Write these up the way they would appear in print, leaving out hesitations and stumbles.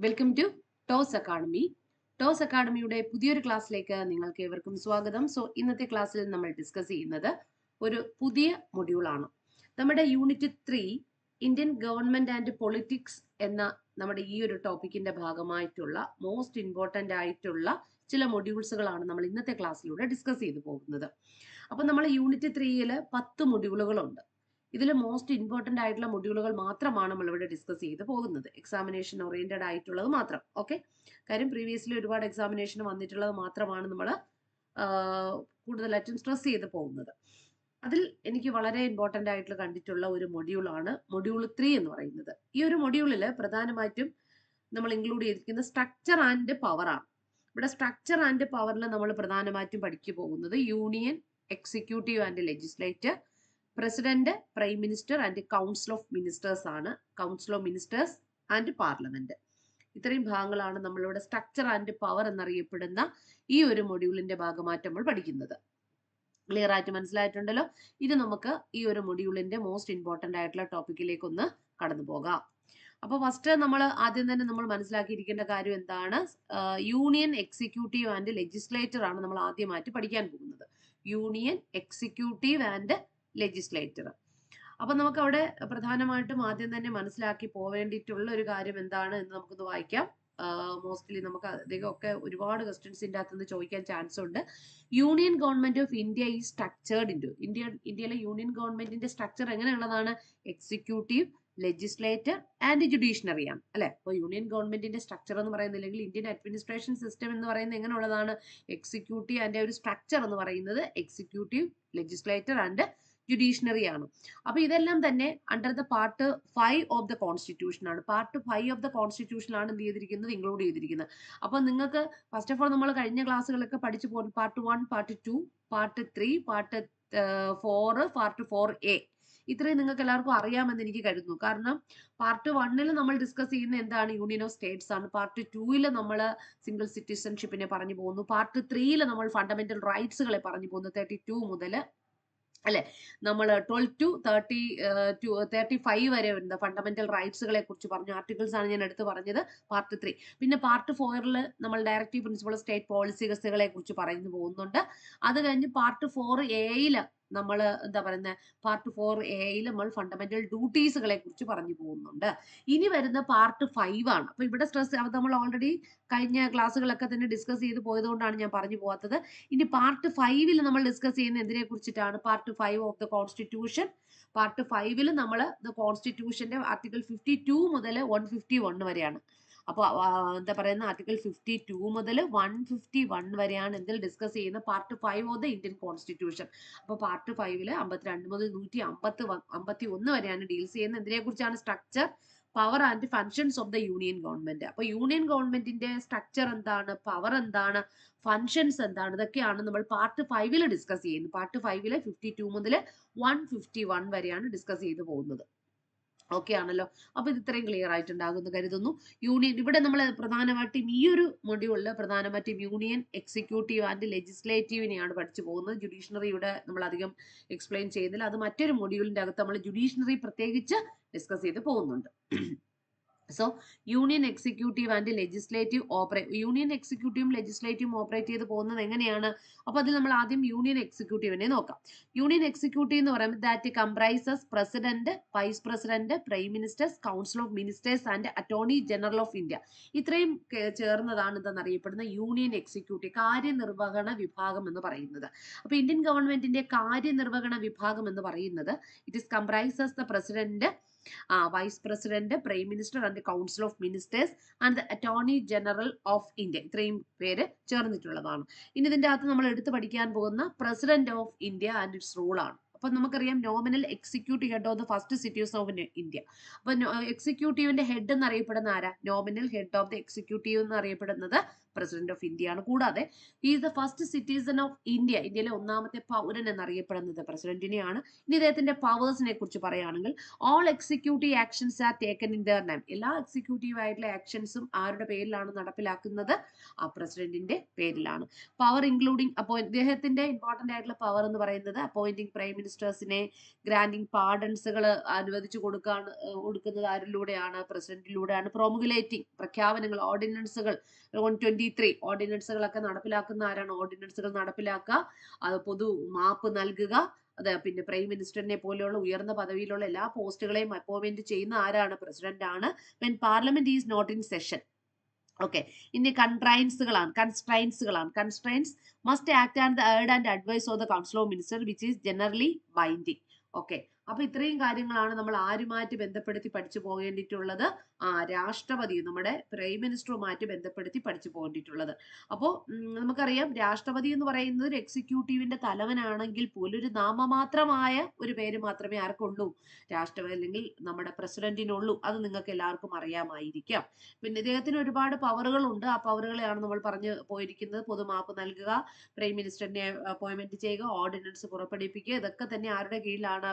Welcome to Tos academy. Tos അക്കാഡമിയുടെ പുതിയൊരു ക്ലാസ്സിലേക്ക് നിങ്ങൾക്ക് ഏവർക്കും സ്വാഗതം. ഇന്നത്തെ ക്ലാസ്സിൽ നമ്മൾ ഡിസ്കസ് ചെയ്യുന്നത് ഒരു പുതിയ മൊഡ്യൂളാണ്. നമ്മുടെ unit 3 Indian government and politics എന്ന നമ്മുടെ ഈ ഒരു ടോപ്പിക്കിന്റെ ഭാഗമായിട്ടുള്ള മോസ്റ്റ് ഇമ്പോർട്ടന്റ് ആയിട്ടുള്ള ചില മൊഡ്യൂൾസുകളാണ് നമ്മൾ ഇന്നത്തെ ക്ലാസ്സിലൂടെ ഡിസ്കസ് ചെയ്തു പോകുന്നത്. അപ്പൊ നമ്മൾ യൂണിറ്റ് 3 10 മൊഡ്യൂളുകളുണ്ട്. ഇതിൽ മോസ്റ്റ് ഇമ്പോർട്ടന്റ് ആയിട്ടുള്ള മൊഡ്യൂളുകൾ മാത്രമാണ് നമ്മൾ ഇവിടെ ഡിസ്കസ് ചെയ്ത് പോകുന്നത്. എക്സാമിനേഷൻ ഓറിയന്റഡ് ആയിട്ടുള്ളത് മാത്രം. ഓക്കെ, കാര്യം പ്രീവിയസ്ലി ഒരുപാട് എക്സാമിനേഷൻ വന്നിട്ടുള്ളത് മാത്രമാണ് നമ്മൾ കൂടുതലായിട്ടും സ്ട്രെസ് ചെയ്ത് പോകുന്നത്. അതിൽ എനിക്ക് വളരെ ഇമ്പോർട്ടന്റ് ആയിട്ടുള്ള കണ്ടിട്ടുള്ള ഒരു മൊഡ്യൂളാണ് മൊഡ്യൂൾ 3 എന്ന് പറയുന്നത്. ഈ ഒരു മൊഡ്യൂളിൽ പ്രധാനമായിട്ടും നമ്മൾ ഇൻക്ലൂഡ് ചെയ്തിരിക്കുന്ന സ്ട്രക്ചർ ആൻഡ് പവർ ആണ്. ഇവിടെ സ്ട്രക്ചർ ആൻഡ് പവറിൽ നമ്മൾ പ്രധാനമായിട്ടും പഠിച്ചു പോകുന്നത് union, executive and legislator, president, prime minister and council of ministers ആണ്. Council of ministers and parliament. ഇത്രയും ഭാഗങ്ങളാണ് നമ്മളിവിടെ സ്ട്രക്ചർ ആൻഡ് പവർ എന്നറിയപ്പെടുന്ന ഈ ഒരു മൊഡ്യൂളിന്റെ ഭാഗമായിട്ട് നമ്മൾ പഠിക്കുന്നത്. ക്ലിയർ ആയിട്ട് മനസ്സിലായിട്ടുണ്ടല്ലോ. ഇത് നമുക്ക് ഈ ഒരു മൊഡ്യൂളിന്റെ മോസ്റ്റ് ഇമ്പോർട്ടന്റ് ആയിട്ടുള്ള ടോപ്പിക്കിലേക്ക് ഒന്ന് കടന്നു പോകാം. അപ്പൊ ഫസ്റ്റ് നമ്മൾ ആദ്യം തന്നെ നമ്മൾ മനസ്സിലാക്കിയിരിക്കേണ്ട കാര്യം എന്താണ്? യൂണിയൻ, എക്സിക്യൂട്ടീവ് ആൻഡ് ലെജിസ്ലേറ്റർ ആണ് നമ്മൾ ആദ്യമായിട്ട് പഠിക്കാൻ പോകുന്നത്. Union, executive and legislator. അപ്പൊ നമുക്ക് അവിടെ പ്രധാനമായിട്ടും ആദ്യം തന്നെ മനസ്സിലാക്കി പോവേണ്ടിയിട്ടുള്ള ഒരു കാര്യം എന്താണ് എന്ന് നമുക്കൊന്ന് വായിക്കാം. മോസ്റ്റ്ലി നമുക്ക് അധികമൊക്കെ ഒരുപാട് ക്വസ്റ്റ്യൻസ് ഇതിൻ്റെ അകത്ത് നിന്ന് ചോദിക്കാൻ ചാൻസ് ഉണ്ട്. യൂണിയൻ ഗവൺമെന്റ് ഓഫ് ഇന്ത്യ ഈ സ്ട്രക്ചേർഡ് ഇൻറ്റു ഇന്ത്യയിലെ യൂണിയൻ ഗവൺമെന്റിന്റെ സ്ട്രക്ചർ എങ്ങനെയുള്ളതാണ്? എക്സിക്യൂട്ടീവ്, ലെജിസ്ലേറ്റർ ആൻഡ് ജുഡീഷ്യറി ആണ് അല്ലെ. അപ്പോൾ യൂണിയൻ ഗവൺമെന്റിന്റെ സ്ട്രക്ചർ എന്ന് പറയുന്നത്, അല്ലെങ്കിൽ ഇന്ത്യൻ അഡ്മിനിസ്ട്രേഷൻ സിസ്റ്റം എന്ന് പറയുന്നത് എങ്ങനെയുള്ളതാണ്? എക്സിക്യൂട്ടീവ് ആൻഡ് ഒരു സ്ട്രക്ചർ എന്ന് പറയുന്നത് എക്സിക്യൂട്ടീവ്, ലെജിസ്ലേറ്റർ ആൻഡ് ജുഡീഷ്യറി ആണ്. അപ്പൊ ഇതെല്ലാം തന്നെ under the part 5 of the constitution ആണ്. പാർട്ട് 5 ഓഫ് ദ കോൺസ്റ്റിറ്റ്യൂഷനാണ് എന്ത് ചെയ്തിരിക്കുന്നത്? ഇൻക്ലൂഡ് ചെയ്തിരിക്കുന്നത്. അപ്പൊ നിങ്ങൾക്ക് ഫസ്റ്റ് ഓഫ് ഓൾ നമ്മൾ കഴിഞ്ഞ ക്ലാസ്സുകളൊക്കെ പഠിച്ചു പോകും. Part 1, part 2, part 3, part 4, part 4A. ഇത്രയും നിങ്ങൾക്ക് എല്ലാവർക്കും അറിയാമെന്ന് എനിക്ക് കരുതുന്നു. കാരണം പാർട്ട് 1 നമ്മൾ ഡിസ്കസ് ചെയ്യുന്ന എന്താണ്? യൂണിയൻ ഓഫ് സ്റ്റേറ്റ്സ് ആണ്. പാർട്ട് 2 നമ്മൾ സിംഗിൾ സിറ്റിസൺഷിപ്പിനെ പറഞ്ഞു പോകുന്നു. പാർട്ട് 3 നമ്മൾ ഫണ്ടമെന്റൽ റൈറ്റ്സുകളെ പറഞ്ഞു പോകുന്നു. 32 മുതൽ അല്ലെ, നമ്മൾ 12 to 35 വരെ വരുന്ന ഫണ്ടമെന്റൽ റൈറ്റ്സുകളെ കുറിച്ച് പറഞ്ഞു. ആർട്ടിക്കിൾസ് ആണ് ഞാൻ എടുത്ത് പറഞ്ഞത്. പാർട്ട് 3. പിന്നെ പാർട്ട് 4 നമ്മൾ ഡയറക്റ്റീവ് പ്രിൻസിപ്പൾ സ്റ്റേറ്റ് പോളിസികളെ കുറിച്ച് പറഞ്ഞു പോകുന്നുണ്ട്. അത് കഴിഞ്ഞ് പാർട്ട് 4A നമ്മൾ എന്താ പറയുന്നത്? പാർട്ട് 4A നമ്മൾ ഫണ്ടമെന്റൽ ഡ്യൂട്ടീസുകളെ കുറിച്ച് പറഞ്ഞു പോകുന്നുണ്ട്. ഇനി വരുന്ന പാർട്ട് 5 ആണ്. അപ്പൊ ഇവിടെ സ്ട്രെസ് നമ്മൾ ഓൾറെഡി കഴിഞ്ഞ ക്ലാസ്സുകളൊക്കെ തന്നെ ഡിസ്കസ് ചെയ്ത് പോയതുകൊണ്ടാണ് ഞാൻ പറഞ്ഞു പോകാത്തത്. ഇനി പാർട്ട് 5 നമ്മൾ ഡിസ്കസ് ചെയ്യുന്ന എന്തിനെ കുറിച്ചിട്ടാണ്? Part 5 of the constitution. Part 5 നമ്മൾ ദ കോൺസ്റ്റിറ്റ്യൂഷന്റെ ആർട്ടിക്കിൾ 52 മുതൽ 151 വരെയാണ്. അപ്പൊ എന്താ പറയുന്ന ആർട്ടിക്കിൾ 52 മുതൽ 151 വരെയാണ് എന്തിൽ ഡിസ്കസ് ചെയ്യുന്ന? Part 5 of the Indian constitution. അപ്പൊ പാർട്ട് 5 52 മുതൽ 151 വരെയാണ് ഡീൽസ് ചെയ്യുന്നത്. എന്തിനെ കുറിച്ചാണ്? Structure, power and functions of the union government. അപ്പൊ യൂണിയൻ ഗവൺമെന്റിന്റെ സ്ട്രക്ചർ എന്താണ്, പവർ എന്താണ്, ഫങ്ഷൻസ് എന്താണ്, ഇതൊക്കെയാണ് നമ്മൾ പാർട്ട് 5 ഡിസ്കസ് ചെയ്യുന്നത്. പാർട്ട് 5 52 മുതൽ 151 വരെയാണ് ഡിസ്കസ് ചെയ്തു പോകുന്നത്. ഓക്കെ ആണല്ലോ. അപ്പൊ ഇത് ഇത്രയും ക്ലിയർ ആയിട്ടുണ്ടാകുമെന്ന് കരുതുന്നു. യൂണിയൻ ഇവിടെ നമ്മൾ പ്രധാനമായിട്ടും ഈ ഒരു മൊഡ്യൂളിൽ പ്രധാനമായിട്ടും യൂണിയൻ, എക്സിക്യൂട്ടീവ് ആൻഡ് ലെജിസ്ലേറ്റീവിനെയാണ് പഠിച്ചു പോകുന്നത്. ജുഡീഷ്യറിയുടെ നമ്മൾ അധികം എക്സ്പ്ലെയിൻ ചെയ്യുന്നില്ല. അത് മറ്റൊരു മൊഡ്യൂളിന്റെ അകത്ത് നമ്മൾ ജുഡീഷ്യറി പ്രത്യേകിച്ച് ഡിസ്കസ് ചെയ്ത് പോകുന്നുണ്ട്. So union, executive and legislative union, എക്സിക്യൂട്ടീവും ലെജിസ്ലേറ്റീവും ഓപ്പറേറ്റ് ചെയ്ത് പോകുന്നത് എങ്ങനെയാണ്? അപ്പൊ അതിൽ നമ്മൾ ആദ്യം യൂണിയൻ എക്സിക്യൂട്ടീവിനെ നോക്കാം. യൂണിയൻ എക്സിക്യൂട്ടീവ് എന്ന് പറയുമ്പോൾ that comprises president, vice president, prime ministers, council of ministers and attorney general of India. ഇത്രയും ചേർന്നതാണ് ഇതെന്നറിയപ്പെടുന്ന യൂണിയൻ എക്സിക്യൂട്ടീവ്, കാര്യനിർവഹണ വിഭാഗം എന്ന് പറയുന്നത്. അപ്പൊ ഇന്ത്യൻ ഗവൺമെന്റിന്റെ കാര്യനിർവഹണ വിഭാഗം എന്ന് പറയുന്നത് it is comprises the president, vice president, prime minister and council of ministers and the attorney general of India. ഇത്രയും പേര് ചേർന്നിട്ടുള്ളതാണ്. ഇനി ഇതിന്റെ അകത്ത് നമ്മൾ എടുത്ത് പഠിക്കാൻ പോകുന്ന president of India and it's rule ആണ്. അപ്പൊ നമുക്കറിയാം nominal executive head of the first cities of India. അപ്പൊ എക്സിക്യൂട്ടീവിന്റെ ഹെഡ് എന്നറിയപ്പെടുന്ന ആരാ? Nominal head of the executive എന്നറിയപ്പെടുന്നത് പ്രസിഡന്റ് ഓഫ് ഇന്ത്യ ആണ്. കൂടാതെ is the first citizen of India, ഇന്ത്യയിലെ ഒന്നാമത്തെ പൗരൻ എന്നറിയപ്പെടുന്നത് പ്രസിഡന്റിനെയാണ്. ഇനി ഇദ്ദേഹത്തിന്റെ പവേഴ്സിനെ കുറിച്ച് പറയുകയാണെങ്കിൽ all executive actions are taken in there name. എല്ലാ എക്സിക്യൂട്ടീവ് ആയിട്ടുള്ള ആക്ഷൻസും ആരുടെ പേരിലാണ് നടപ്പിലാക്കുന്നത്? ആ പ്രസിഡന്റിന്റെ പേരിലാണ്. പവർ ഇൻക്ലൂഡിംഗ് അപ്പോൾ ഇദ്ദേഹത്തിന്റെ ഇമ്പോർട്ടന്റ് ആയിട്ടുള്ള പവർ എന്ന് പറയുന്നത് അപ്പോയിന്റിംഗ് പ്രൈം മിനിസ്റ്റേഴ്സിനെ ഗ്രാൻഡിങ് പാർഡൻസുകൾ അനുവദിച്ചു കൊടുക്കുന്നത് ആരിലൂടെയാണ്? പ്രസിഡന്റിലൂടെയാണ്. പ്രൊമുലേറ്റിംഗ് പ്രഖ്യാപനങ്ങൾ, ഓർഡിനൻസുകൾ 123 ഓർഡിനൻസുകളൊക്കെ നടപ്പിലാക്കുന്ന ആരാണ്? ഓർഡിനൻസുകൾ നടപ്പിലാക്കുക, അത് പൊതു മാപ്പ് നൽകുക, അതെ, പിന്നെ പ്രൈം മിനിസ്റ്ററിനെ പോലെയുള്ള ഉയർന്ന പദവിയിലുള്ള എല്ലാ പോസ്റ്റുകളെയും അപ്പോയിന്റ് ചെയ്യുന്ന ആരാണ്? പ്രസിഡന്റ് ആണ്. When parliament is not in session. Okay, ഇനി constrains must act and aid and advice of the council of minister which is generally binding. Okay, അപ്പൊ ഇത്രയും കാര്യങ്ങളാണ് നമ്മൾ ആരുമായിട്ട് ബന്ധപ്പെടുത്തി പഠിച്ചു പോകേണ്ടിയിട്ടുള്ളത്. രാഷ്ട്രപതി, നമ്മുടെ പ്രൈം മിനിസ്റ്ററുമായിട്ട് ബന്ധപ്പെടുത്തി പഠിച്ചു പോകേണ്ടിയിട്ടുള്ളത്. അപ്പോൾ നമുക്കറിയാം, രാഷ്ട്രപതി എന്ന് പറയുന്നത് ഒരു എക്സിക്യൂട്ടീവിന്റെ തലവനാണെങ്കിൽ പോലും ഒരു നാമമാത്രമായ ഒരു പേര് മാത്രമേ ആർക്കുള്ളൂ? രാഷ്ട്രപതി അല്ലെങ്കിൽ നമ്മുടെ പ്രസിഡന്റിനുള്ളൂ. അത് നിങ്ങൾക്ക് എല്ലാവർക്കും അറിയാമായിരിക്കാം. പിന്നെ ഇദ്ദേഹത്തിന് ഒരുപാട് പവറുകൾ ഉണ്ട്. ആ പവറുകളെയാണ് നമ്മൾ പറഞ്ഞു പോയിരിക്കുന്നത്. പൊതുമാപ്പ് നൽകുക, പ്രൈം മിനിസ്റ്ററിനെ അപ്പോയിന്റ്മെന്റ് ചെയ്യുക, ഓർഡിനൻസ് പുറപ്പെടുവിപ്പിക്കുക, ഇതൊക്കെ തന്നെ ആരുടെ കീഴിലാണ്?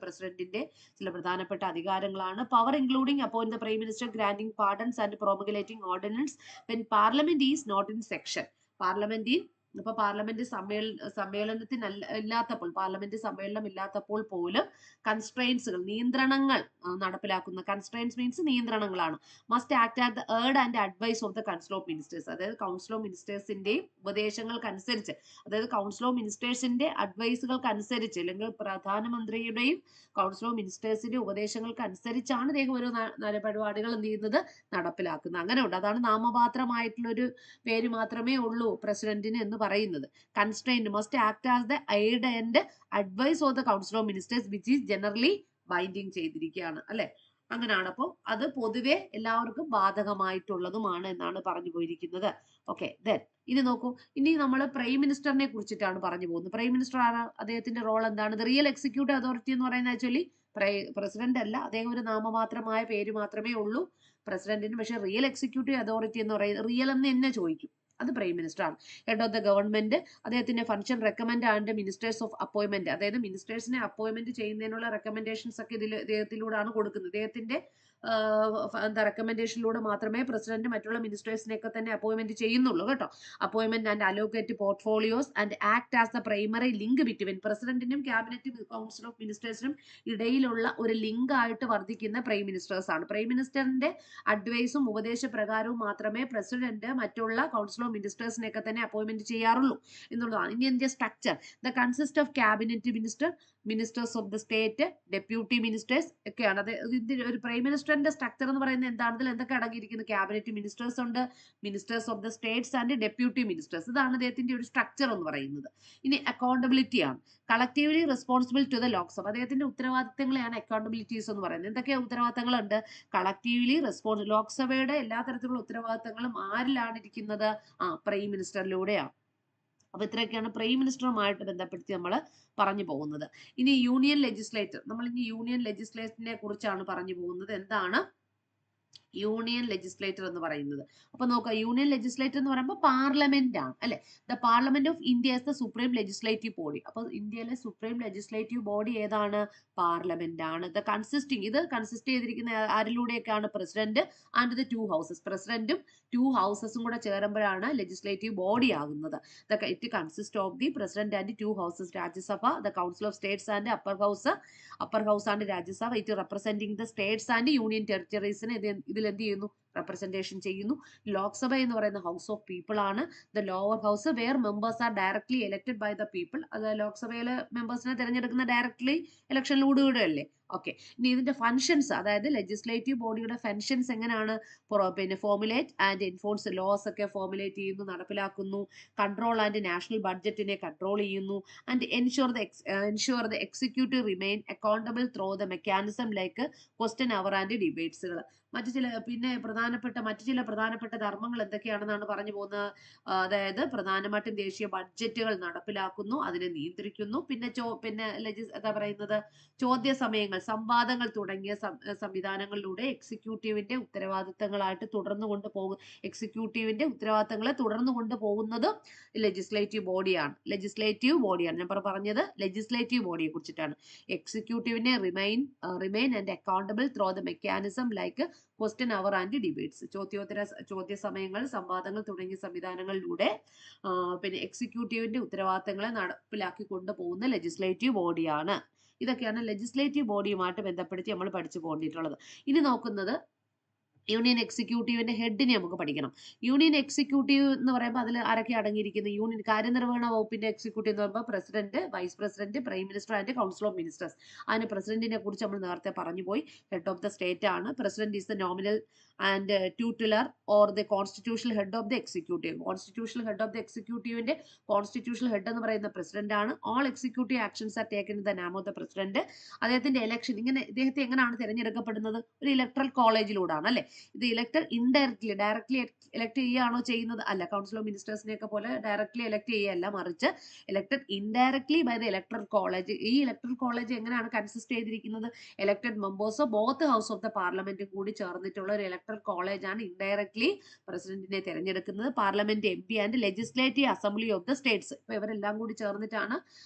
പ്രസിഡന്റിന്റെ ചില പ്രധാനപ്പെട്ട അധികാരങ്ങളാണ്. Power including appoint the prime minister, granting pardons and promulgating ordinance when parliament is not in section. ഇപ്പൊ പാർലമെന്റ് സമ്മേളനം ഇല്ലാത്തപ്പോൾ പോലും കൺസ്ട്രെയിൻസുകൾ, നിയന്ത്രണങ്ങൾ നടപ്പിലാക്കുന്ന, കൺസ്ട്രെയിൻസ് മീൻസ് നിയന്ത്രണങ്ങളാണ്. Must act at the aid and advice of the council of ministers. അതായത് council of മിനിസ്റ്റേഴ്സിന്റെ ഉപദേശങ്ങൾക്കനുസരിച്ച്, അതായത് കൗൺസിൽ ഓഫ് മിനിസ്റ്റേഴ്സിന്റെ അഡ്വൈസുകൾക്കനുസരിച്ച്, അല്ലെങ്കിൽ പ്രധാനമന്ത്രിയുടെയും കൗൺസിൽ ഓഫ് മിനിസ്റ്റേഴ്സിന്റെ ഉപദേശങ്ങൾക്ക് അനുസരിച്ചാണ് ഇദ്ദേഹം ഓരോ നയപരിപാടികൾ എന്ത് ചെയ്യുന്നത്? നടപ്പിലാക്കുന്നത്. അങ്ങനെ ഉണ്ട്. അതാണ് നാമമാത്രമായിട്ടുള്ള ഒരു പേര് മാത്രമേ ഉള്ളൂ പ്രസിഡന്റിന് എന്ന് പറയുന്നത്. Constraint must act as the aid and advice of the council of ministers which is generally binding ചെയ്തിരിക്കുകയാണ്, അല്ലെ? അങ്ങനെയാണ്. അപ്പോൾ അത് പൊതുവെ എല്ലാവർക്കും ബാധകമായിട്ടുള്ളതുമാണ് എന്നാണ് പറഞ്ഞു പോയിരിക്കുന്നത്. ഓക്കെ, ഇനി നോക്കൂ. ഇനി നമ്മൾ പ്രൈം മിനിസ്റ്ററിനെ കുറിച്ചിട്ടാണ് പറഞ്ഞു പോകുന്നത്. പ്രൈം മിനിസ്റ്റർ ആണ്, അദ്ദേഹത്തിന്റെ റോൾ എന്താണ്? റിയൽ എക്സിക്യൂട്ടീവ് അതോറിറ്റി എന്ന് പറയുന്നത് ആക്ച്വലി പ്രസിഡന്റ് അല്ല, അദ്ദേഹം ഒരു നാമമാത്രമായ പേര് മാത്രമേ ഉള്ളൂ പ്രസിഡന്റിന്. പക്ഷെ റിയൽ എക്സിക്യൂട്ടീവ് അതോറിറ്റി എന്ന് പറയുന്നത്, റിയൽ എന്ന് തന്നെ ചോദിക്കും, അത് പ്രൈം മിനിസ്റ്റർ ആണ്. ഹെഡ് ഓഫ് ദ ഗവൺമെന്റ്, അദ്ദേഹത്തിന്റെ function recommend and ministers of appointment, അതായത് മിനിസ്റ്റേഴ്സിനെ അപ്പോയിന്റ്മെന്റ് ചെയ്യുന്നതിനുള്ള റെക്കമെൻഡേഷൻസ് ഒക്കെ ഇദ്ദേഹത്തിലൂടെയാണ് കൊടുക്കുന്നത്. ഇദ്ദേഹത്തിന്റെ റെക്കമെൻഡേഷനിലൂടെ മാത്രമേ പ്രസിഡന്റ് മറ്റുള്ള മിനിസ്റ്റേഴ്സിനെയൊക്കെ തന്നെ അപ്പോയിന്റ്മെന്റ് ചെയ്യുന്നുള്ളൂ കേട്ടോ. Appointment and allocate portfolios and act as the primary link between പ്രസിഡന്റിനും ക്യാബിനറ്റും കൗൺസിൽ ഓഫ് മിനിസ്റ്റേഴ്സിനും ഇടയിലുള്ള ഒരു ലിങ്ക് ആയിട്ട് വർദ്ധിക്കുന്ന പ്രൈം മിനിസ്റ്റേഴ്സ് ആണ്. പ്രൈം മിനിസ്റ്ററിന്റെ അഡ്വൈസും ഉപദേശപ്രകാരവും മാത്രമേ പ്രസിഡന്റ് മറ്റുള്ള കൗൺസിൽ ഓഫ് മിനിസ്റ്റേഴ്സിനെയൊക്കെ തന്നെ അപ്പോയിന്റ്മെന്റ് ചെയ്യാറുള്ളൂ എന്നുള്ളതാണ്. ഇനി ഇതിന്റെ structure, the consist of cabinet minister, ministers of the state, deputy ministers ഒക്കെയാണ്. അത് ഒരു പ്രൈം മിനിസ്റ്ററിന്റെ സ്ട്രക്ചർ എന്ന് പറയുന്നത് എന്താണ്? ഇതിൽ എന്തൊക്കെ അടങ്ങിയിരിക്കുന്നത്? ക്യാബിനറ്റ് മിനിസ്റ്റേഴ്സ് ഉണ്ട്, ministers of the states and deputy ministers. ഇതാണ് അദ്ദേഹത്തിന്റെ ഒരു സ്ട്രക്ചർ എന്ന് പറയുന്നത്. ഇനി അക്കൗണ്ടബിലിറ്റി ആണ്. Collectively responsible to the Lok Sabha. അദ്ദേഹത്തിന്റെ ഉത്തരവാദിത്തങ്ങളെയാണ് അക്കൗണ്ടബിലിറ്റീസ് എന്ന് പറയുന്നത്. എന്തൊക്കെ ഉത്തരവാദിത്തങ്ങളുണ്ട്? കളക്റ്റീവ്ലി ലോക്സഭയുടെ എല്ലാ തരത്തിലുള്ള ഉത്തരവാദിത്തങ്ങളും ആരിലാണ് ഇരിക്കുന്നത്? പ്രൈം മിനിസ്റ്ററിലൂടെയാണ്. അപ്പൊ ഇത്രയൊക്കെയാണ് പ്രൈം മിനിസ്റ്ററുമായിട്ട് ബന്ധപ്പെടുത്തി നമ്മൾ പറഞ്ഞു പോകുന്നത്. ഇനി യൂണിയൻ ലെജിസ്ലേറ്റർ, നമ്മൾ ഇനി യൂണിയൻ ലെജിസ്ലേറ്ററിനെ കുറിച്ചാണ് പറഞ്ഞു പോകുന്നത്. എന്താണ് യൂണിയൻ ലെജിസ്ലേറ്റർ എന്ന് പറയുന്നത്? അപ്പൊ നോക്കാം, യൂണിയൻ ലെജിസ്ലേറ്റർ എന്ന് പറയുമ്പോൾ പാർലമെന്റ് ആണ്, അല്ലെ? The parliament of India is the supreme legislative body. അപ്പൊ ഇന്ത്യയിലെ സുപ്രീം ലെജിസ്ലേറ്റീവ് ബോഡി ഏതാണ്? പാർലമെന്റ് ആണ്. ഇത് കൺസിസ്റ്റ് ചെയ്തിരിക്കുന്ന ആരിലൂടെയൊക്കെയാണ്? President and the 2 houses. പ്രസിഡന്റും 2 ഹൗസസും കൂടെ ചേരുമ്പോഴാണ് ലെജിസ്ലേറ്റീവ് ബോഡി ആകുന്നത്. It consist of the president and 2 houses. Rajya Sabha, the council of states and upper house ആണ് Rajya Sabha. It representing the states and union ടെറിട്ടറീസിനെ ഇതിൽ എന്ത് ചെയ്യുന്നു? റെപ്രസെന്റേഷൻ ചെയ്യുന്നു. ലോക്സഭ എന്ന് പറയുന്ന ഹൗസ് ഓഫ് പീപ്പിൾ ആണ്. The lower house where members are directly elected by the people. അത് ലോക്സഭയിലെ മെമ്പേഴ്സിനെ തിരഞ്ഞെടുക്കുന്ന ഡയറക്ട്ലി ഇലക്ഷനിലൂടെ അല്ലേ? ഓക്കെ, ഇനി ഇതിന്റെ ഫങ്ഷൻസ്, അതായത് ലെജിസ്ലേറ്റീവ് ബോഡിയുടെ ഫങ്ഷൻസ് എങ്ങനെയാണ്? പിന്നെ ഫോർമുലേറ്റ് ആൻഡ് എൻഫോഴ്സ് ലോസ് ഒക്കെ ഫോർമുലേറ്റ് ചെയ്യുന്നു, നടപ്പിലാക്കുന്നു. കൺട്രോൾ ആൻഡ് നാഷണൽ ബഡ്ജറ്റിനെ കൺട്രോൾ ചെയ്യുന്നു. And ensure the executive remain accountable through the mechanism like question hour and ഡിബേറ്റ്സുകൾ. മറ്റു ചില പ്രധാനപ്പെട്ട ധർമ്മങ്ങൾ എന്തൊക്കെയാണെന്നാണ് പറഞ്ഞു പോകുന്നത്. അതായത് പ്രധാനമായിട്ടും ദേശീയ ബഡ്ജറ്റുകൾ നടപ്പിലാക്കുന്നു, അതിനെ നിയന്ത്രിക്കുന്നു. പിന്നെ എന്താ പറയുന്നത്? ചോദ്യ സമയങ്ങൾ, സംവാദങ്ങൾ തുടങ്ങിയ സംവിധാനങ്ങളിലൂടെ എക്സിക്യൂട്ടീവിന്റെ ഉത്തരവാദിത്തങ്ങളായിട്ട് എക്സിക്യൂട്ടീവിന്റെ ഉത്തരവാദിത്തങ്ങളെ തുടർന്നു കൊണ്ടുപോകുന്നത് ലെജിസ്ലേറ്റീവ് ബോഡിയാണ്. ഞാൻ പറഞ്ഞത് ലെജിസ്ലേറ്റീവ് ബോഡിയെ കുറിച്ചിട്ടാണ്. എക്സിക്യൂട്ടീവിനെ remain and accountable through the mechanism like question hour and debates. ചോദ്യ സമയങ്ങൾ, സംവാദങ്ങൾ തുടങ്ങിയ സംവിധാനങ്ങളിലൂടെ പിന്നെ എക്സിക്യൂട്ടീവിന്റെ ഉത്തരവാദിത്തങ്ങളെ നടപ്പിലാക്കി കൊണ്ടുപോകുന്ന ലെജിസ്ലേറ്റീവ് ബോഡിയാണ്. ഇതൊക്കെയാണ് ലെജിസ്ലേറ്റീവ് ബോഡിയുമായിട്ട് ബന്ധപ്പെടുത്തി നമ്മൾ പഠിച്ചു പോകേണ്ടിയിട്ടുള്ളത്. ഇനി നോക്കുന്നത് യൂണിയൻ എക്സിക്യൂട്ടീവിന്റെ ഹെഡിനെ നമുക്ക് പഠിക്കണം. യൂണിയൻ എക്സിക്യൂട്ടീവ് എന്ന് പറയുമ്പോൾ അതിൽ ആരൊക്കെ അടങ്ങിയിരിക്കുന്നത്? യൂണിയൻ കാര്യനിർവഹണ വകുപ്പിന്റെ എക്സിക്യൂട്ടീവ് എന്ന് പറയുമ്പോൾ president, vice president, prime minister and council of ministers. അതിന് പ്രസിഡന്റിനെ കുറിച്ച് നമ്മൾ നേരത്തെ പറഞ്ഞു പോയി. ഹെഡ് ഓഫ് ദ സ്റ്റേറ്റ് ആണ്. President is the nominal and titular or the constitutional head of the executive. Constitutional head of the എക്സിക്യൂട്ടീവിന്റെ കോൺസ്റ്റിറ്റ്യൂഷണൽ ഹെഡ് എന്ന് പറയുന്ന പ്രസിഡന്റ് ആണ്. All executive actions are taken in the name of the president. അദ്ദേഹത്തിന്റെ election ഇദ്ദേഹത്തെ എങ്ങനെയാണ് തിരഞ്ഞെടുക്കപ്പെടുന്നത്? ഒരു electoral കോളേജിലൂടെയാണ് അല്ലെ. ഇത് ഇലക്ടർ ഇൻഡയറക്ട്ലി, ഡയറക്ട്ലി ഇലക്ട് ചെയ്യുകയാണോ ചെയ്യുന്നത്? അല്ല. കൗൺസിൽ ഓഫ് മിനിസ്റ്റേഴ്സിനെ ഒക്കെ പോലെ ഡയറക്ട്ലി ഇലക്ട് ചെയ്യുകയല്ല, മറിച്ച് elected indirectly by the electoral college. ഈ ഇലക്ട്രൽ കോളേജ് എങ്ങനെയാണ് കൺസിസ്റ്റ് ചെയ്തിരിക്കുന്നത്? Elected members both house of the parliament കൂടി ചേർന്നിട്ടുള്ള ഒരു ഇലക്ട്രൽ കോളേജ് ആണ് ഇൻഡയറക്ട്ലി പ്രസിഡന്റിനെ തിരഞ്ഞെടുക്കുന്നത്. Parliament MP and legislative assembly of the states. ഇപ്പൊ ഇവരെല്ലാം കൂടി ചേർന്നിട്ടാണ്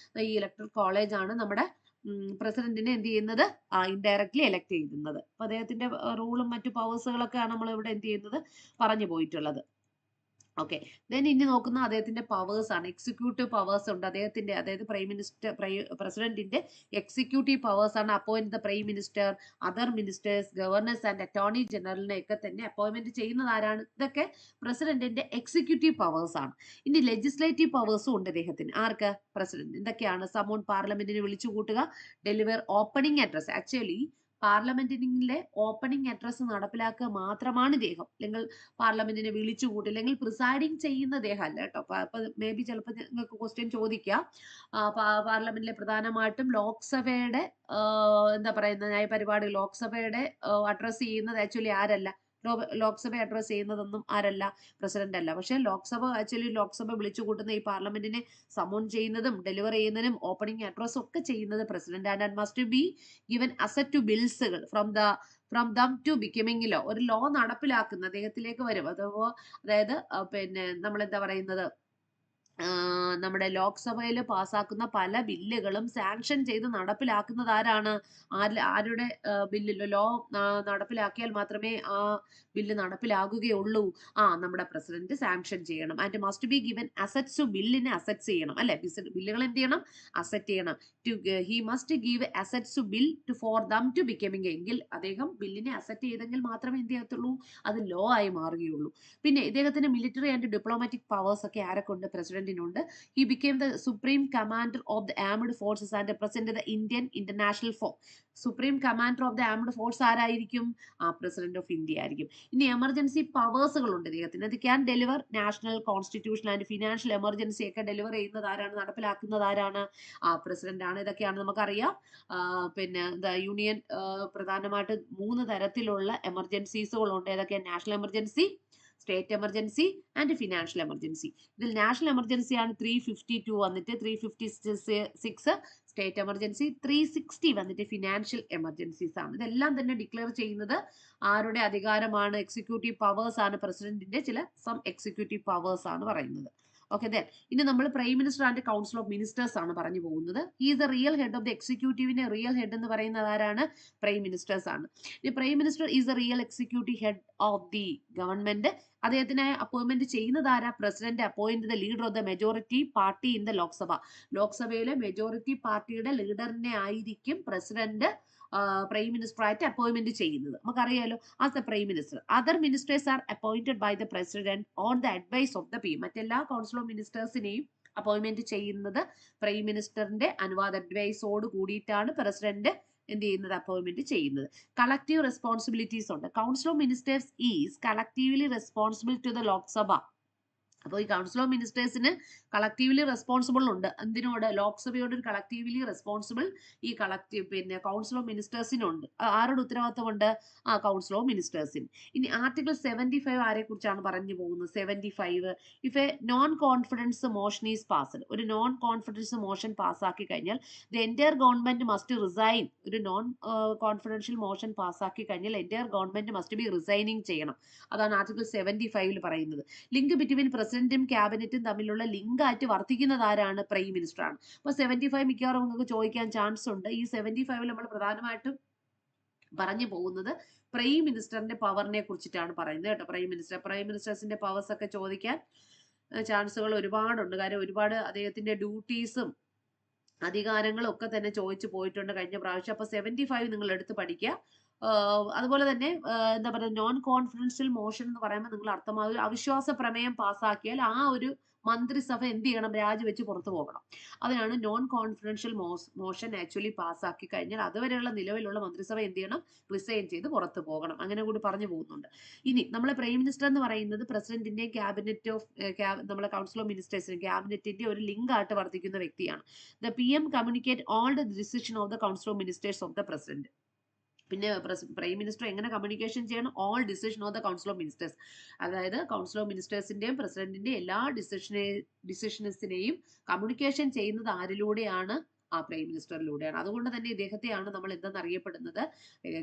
ഈ ഇലക്ട്രൽ കോളേജ് ആണ് നമ്മുടെ പ്രസിഡന്റിനെ എന്ത് ചെയ്യുന്നത്? ഇൻഡയറക്ട്ലി എലക്ട് ചെയ്യുന്നത്. അപ്പൊ അദ്ദേഹത്തിന്റെ റൂളും മറ്റു പവേഴ്സുകളൊക്കെയാണ് നമ്മൾ ഇവിടെ എന്ത് ചെയ്യുന്നത്? പറഞ്ഞു പോയിട്ടുള്ളത്. ഓക്കെ. ദെൻ ഇനി നോക്കുന്ന അദ്ദേഹത്തിന്റെ പവേഴ്സ് ആണ്. എക്സിക്യൂട്ടീവ് പവേഴ്സ് ഉണ്ട് അദ്ദേഹത്തിന്റെ, അതായത് പ്രസിഡന്റിന്റെ എക്സിക്യൂട്ടീവ് പവേഴ്സ് ആണ്. Appoint the prime minister, other ministers, governors and attorney ജനറലിനെ ഒക്കെ തന്നെ അപ്പോയിന്റ്മെന്റ് ചെയ്യുന്നത് ആരാണ്? ഇതൊക്കെ പ്രസിഡന്റിന്റെ എക്സിക്യൂട്ടീവ് പവേഴ്സ് ആണ്. ഇനി ലെജിസ്ലേറ്റീവ് പവേഴ്സും ഉണ്ട് അദ്ദേഹത്തിന്. ആർക്ക്? പ്രസിഡന്റ്. എന്തൊക്കെയാണ്? സമോൺ പാർലമെന്റിനെ വിളിച്ചു കൂട്ടുക, ഡെലിവർ ഓപ്പണിംഗ് അഡ്രസ്. ആക്ച്വലി പാർലമെന്റിലെ ഓപ്പണിംഗ് അഡ്രസ് നടപ്പിലാക്കുക മാത്രമാണ് ഇദ്ദേഹം. അല്ലെങ്കിൽ പാർലമെന്റിനെ വിളിച്ചു കൂട്ടി, അല്ലെങ്കിൽ പ്രിസൈഡിങ് ചെയ്യുന്ന ഇദ്ദേഹം അല്ല കേട്ടോ. അപ്പൊ മേ ബി ചിലപ്പോൾ നിങ്ങൾക്ക് ക്വസ്റ്റ്യൻ ചോദിക്കാം. പാർലമെന്റിലെ പ്രധാനമായിട്ടും ലോക്സഭയുടെ എന്താ പറയുന്ന നയപരിപാടി, ലോക്സഭയുടെ അഡ്രസ് ചെയ്യുന്നത് ആക്ച്വലി ആരല്ല? ലോക്സഭ അഡ്രസ് ചെയ്യുന്നതൊന്നും ആരല്ല? പ്രസിഡന്റ് അല്ല. പക്ഷെ ലോക്സഭ വിളിച്ചു കൂട്ടുന്ന ഈ പാർലമെന്റിനെ സമോൺ ചെയ്യുന്നതും ഡെലിവർ ചെയ്യുന്നതും ഓപ്പണിംഗ് അഡ്രസ് ഒക്കെ ചെയ്യുന്നത് president. And must be given assent to ബിൽസുകൾ from them to becoming law. ഒരു ലോ നടപ്പിലാക്കുന്ന അദ്ദേഹത്തിലേക്ക് വരും. അതായത് പിന്നെ നമ്മൾ എന്താ പറയുന്നത്, നമ്മുടെ ലോക്സഭയിൽ പാസ്സാക്കുന്ന പല ബില്ലുകളും സാങ്ഷൻ ചെയ്ത് നടപ്പിലാക്കുന്നത് ആരാണ്? ആരുടെ ബില്ല് ലോ നടപ്പിലാക്കിയാൽ മാത്രമേ ആ ബില്ല് നടപ്പിലാകുകയുള്ളൂ? നമ്മുടെ പ്രസിഡന്റ് സാങ്ഷൻ ചെയ്യണം. And must be given assents. ബില്ലിനെ അസറ്റ്സ് ചെയ്യണം അല്ലെ. ബില്ലുകൾ എന്ത് ചെയ്യണം? അസറ്റ് ചെയ്യണം. He must give assents bill for them to becoming. എങ്കിൽ അദ്ദേഹം ബില്ലിനെ അസറ്റ് ചെയ്തെങ്കിൽ മാത്രമേ എന്ത് ചെയ്യത്തുള്ളൂ? അത് ലോ ആയി മാറുകയുള്ളൂ. പിന്നെ ഇദ്ദേഹത്തിന് മിലിറ്ററി ആൻഡ് ഡിപ്ലോമാറ്റിക് പവേഴ്സ് ഒക്കെ ആരൊക്കെ പ്രസിഡന്റിനുണ്ട്? He became the supreme commander of the armed forces and represented the Indian international force. Supreme commander of the armed force ആരായിരിക്കും? പ്രസിഡന്റ് ഓഫ് ഇന്ത്യ ആയിരിക്കും. ഇനി എമർജൻസി പവേഴ്സുകൾ ഉണ്ട് ഇദ്ദേഹത്തിന്. അത് can deliver national, constitutional and financial emergency ഒക്കെ deliver ചെയ്യുന്നത് ആരാണ്? നടപ്പിലാക്കുന്നത് ആരാണ്? പ്രസിഡന്റ് ആണ്. ഇതൊക്കെയാണ് നമുക്കറിയാം. പിന്നെ യൂണിയൻ പ്രധാനമായിട്ട് 3 തരത്തിലുള്ള എമർജൻസീസുകളുണ്ട്. ഏതൊക്കെ? National emergency, state emergency and financial emergency. ഇതിൽ നാഷണൽ എമർജൻസി ആണ് 352 വന്നിട്ട് 356 സ്റ്റേറ്റ് എമർജൻസി, 360 വന്നിട്ട് ഫിനാൻഷ്യൽ എമർജൻസീസ് ആണ്. ഇതെല്ലാം തന്നെ ഡിക്ലെയർ ചെയ്യുന്നത് ആരുടെ അധികാരമാണ്? എക്സിക്യൂട്ടീവ് പവേഴ്സ് ആണ്. പ്രസിഡന്റിന്റെ ചില എക്സിക്യൂട്ടീവ് പവേഴ്സ് ആണ് പറയുന്നത്. ഓക്കെ. ദെൻ ഇനി നമ്മൾ prime minister and council of ministers ആണ് പറഞ്ഞു പോകുന്നത്. He is the real head of the എക്സിക്യൂട്ടീവിന്റെ റിയൽ ഹെഡ് എന്ന് പറയുന്നത് ആരാണ്? പ്രൈം മിനിസ്റ്റേഴ്സ് ആണ്. ഈ prime minister is the real executive head of the government. അദ്ദേഹത്തിനെ അപ്പോയിന്റ്മെന്റ് ചെയ്യുന്നത് ആരാ? President appoint the leader of the majority party in the Lok Sabha. ലോക്സഭയിലെ മെജോറിറ്റി പാർട്ടിയുടെ ലീഡറിനെ ആയിരിക്കും പ്രസിഡന്റ് പ്രൈം മിനിസ്റ്റർ ആയിട്ട് അപ്പോയിന്റ്മെന്റ് ചെയ്യുന്നത്. നമുക്കറിയാലോ, as the prime minister. Other ministers are appointed by the president on the advice of the PM. മറ്റെല്ലാ council of മിനിസ്റ്റേഴ്സിനെയും appointment ചെയ്യുന്നത് പ്രൈം മിനിസ്റ്ററിന്റെ അഡ്വൈസോട് കൂടിയിട്ടാണ് പ്രസിഡന്റ് എന്ത് ചെയ്യുന്നത്? അപ്പോയിന്റ്മെന്റ് ചെയ്യുന്നത്. കളക്റ്റീവ് റെസ്പോൺസിബിലിറ്റീസ് ഉണ്ട്. Council of ministers is collectively responsible to the Lok Sabha അപ്പോൾ ഈ കൗൺസിൽ ഓഫ് മിനിസ്റ്റേഴ്സിന് കളക്റ്റീവ്ലി റെസ്പോൺസിബിൾ ഉണ്ട്. എന്തിനോട്? ലോക്സഭയോട് ഒരു കളക്റ്റീവ്ലി റെസ്പോൺസിബിൾ ഈ കൗൺസിൽ ഓഫ് മിനിസ്റ്റേഴ്സിനുണ്ട്. ആരുടെ ഉത്തരവാദിത്തമുണ്ട്? Council of മിനിസ്റ്റേഴ്സിന്. ഇനി ആർട്ടിക്കിൾ 75 ആരെ കുറിച്ചാണ് പറഞ്ഞു പോകുന്നത്? 75 if a non confidence motion is passed, ഒരു നോൺ കോൺഫിഡൻസ് മോഷൻ പാസ്സാക്കി കഴിഞ്ഞാൽ the entire government must resign. ഒരു നോൺ കോൺഫിഡൻഷ്യൽ മോഷൻ പാസ്സാക്കി കഴിഞ്ഞാൽ entire government must be resigning ചെയ്യണം. അതാണ് ആർട്ടിക്കിൾ 75 പറയുന്നത്. ലിങ്ക് ബിറ്റ്വീൻ പ്രസിഡന്റും ക്യാബിനറ്റും തമ്മിലുള്ള ലിങ്ക് ആയിട്ട് വർത്തിക്കുന്നത് ആരാണ്? പ്രൈം മിനിസ്റ്റർ ആണ്. അപ്പൊ 75 മിക്കവാറും നിങ്ങൾക്ക് ചോദിക്കാൻ ചാൻസ് ഉണ്ട്. ഈ 75 നമ്മൾ പ്രധാനമായിട്ടും പറഞ്ഞു പോകുന്നത് പ്രൈം മിനിസ്റ്ററിന്റെ പവറിനെ കുറിച്ചിട്ടാണ് പറയുന്നത് കേട്ടോ. പ്രൈം മിനിസ്റ്റേഴ്സിന്റെ പവേഴ്സ് ഒക്കെ ചോദിക്കാൻ ചാൻസുകൾ ഒരുപാടുണ്ട്. കാര്യം ഒരുപാട് അദ്ദേഹത്തിന്റെ ഡ്യൂട്ടീസും അധികാരങ്ങളും ഒക്കെ തന്നെ ചോദിച്ചു പോയിട്ടുണ്ട് കഴിഞ്ഞ പ്രാവശ്യം. അപ്പൊ 75 നിങ്ങൾ എടുത്ത് പഠിക്കുക. അതുപോലെ തന്നെ എന്താ പറയുക, നോൺ കോൺഫിഡൻഷ്യൽ മോഷൻ എന്ന് പറയുമ്പോൾ നിങ്ങൾ അർത്ഥമാകും അവിശ്വാസ പ്രമേയം പാസ്സാക്കിയാൽ ആ ഒരു മന്ത്രിസഭ എന്ത് ചെയ്യണം? രാജിവെച്ച് പുറത്തു പോകണം. അതിനാണ് നോൺ കോൺഫിഡൻഷ്യൽ മോഷൻ ആക്ച്വലി പാസ്സാക്കി കഴിഞ്ഞാൽ അതുവരെയുള്ള നിലവിലുള്ള മന്ത്രിസഭ എന്ത് ചെയ്യണം? റിസൈൻ ചെയ്ത് പുറത്തു പോകണം. അങ്ങനെ കൂടി പറഞ്ഞു പോകുന്നുണ്ട്. ഇനി നമ്മളെ പ്രൈം മിനിസ്റ്റർ എന്ന് പറയുന്നത് പ്രസിഡന്റിന്റെയും ക്യാബിനറ്റ് ഓഫ് നമ്മളെ കൗൺസിൽ ഓഫ് മിനിസ്റ്റേഴ്സിനും ക്യാബിനറ്റിന്റെ ഒരു ലിങ്ക് ആയിട്ട് വർത്തിക്കുന്ന വ്യക്തിയാണ്. The PM communicate all the decision of the council of ministers of the president. പിന്നെ പ്രൈം മിനിസ്റ്റർ എങ്ങനെ കമ്മ്യൂണിക്കേഷൻ ചെയ്യണം? All decision of the council of ministers, അതായത് കൗൺസിൽ ഓഫ് മിനിസ്റ്റേഴ്സിന്റെയും പ്രസിഡന്റിന്റെയും എല്ലാ ഡിസിഷൻസിനെയും communication ചെയ്യുന്നത് ആരിലൂടെയാണ്? പ്രൈം മിനിസ്റ്ററിലൂടെയാണ്. അതുകൊണ്ട് തന്നെ ഇദ്ദേഹത്തെയാണ് നമ്മൾ എന്തെന്ന് അറിയപ്പെടുന്നത്?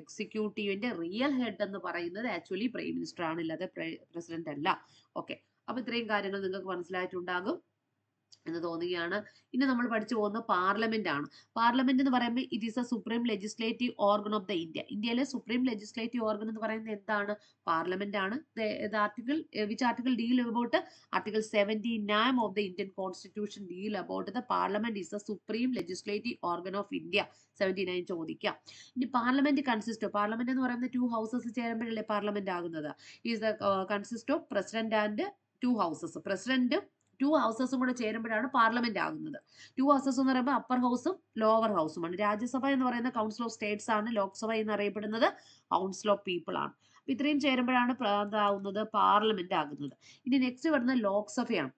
എക്സിക്യൂട്ടീവിന്റെ റിയൽ ഹെഡ് എന്ന് പറയുന്നത് ആക്ച്വലി പ്രൈം മിനിസ്റ്റർ ആണ്, അല്ലാതെ പ്രസിഡന്റ് അല്ല. ഓക്കെ, അപ്പൊ ഇത്രയും കാര്യങ്ങൾ നിങ്ങൾക്ക് മനസ്സിലായിട്ടുണ്ടാകും എന്ന് തോന്നുകയാണ്. ഇനി നമ്മൾ പഠിച്ചു പോകുന്ന പാർലമെന്റ് ആണ്. പാർലമെന്റ് എന്ന് പറയുമ്പോൾ it is A supreme legislative organ of the India. ഇന്ത്യയിലെ സുപ്രീം ലെജിസ്ലേറ്റീവ് ഓർഗൻ എന്ന് പറയുന്നത് എന്താണ്? പാർലമെന്റ് ആണ്. Which article deal about? Article 79 of the Indian constitution deal about the parliament is A supreme legislative organ of India. 79 ചോദിക്കാം. ഇനി parliament parliament എന്ന് പറയുന്നത് 2 houses ചേരുമ്പോഴല്ലേ parliament ആകുന്നത്. Is the consist of president and 2 houses. പ്രസിഡന്റും 2 ഹൗസസും കൂടെ ചേരുമ്പോഴാണ് parliament ആകുന്നത്. 2 houses എന്ന് പറയുമ്പോൾ അപ്പർ ഹൗസും ലോവർ ഹൗസുമാണ്. രാജ്യസഭ എന്ന് പറയുന്ന കൗൺസിൽ ഓഫ് സ്റ്റേറ്റ്സ് ആണ്. ലോക്സഭ എന്ന് അറിയപ്പെടുന്നത് കൗൺസിൽ ഓഫ് പീപ്പിൾ ആണ്. അപ്പൊ ഇത്രയും ചേരുമ്പോഴാണ് എന്താകുന്നത്? പാർലമെന്റ് ആകുന്നത്. ഇനി നെക്സ്റ്റ് വരുന്നത് ലോക്സഭയാണ്.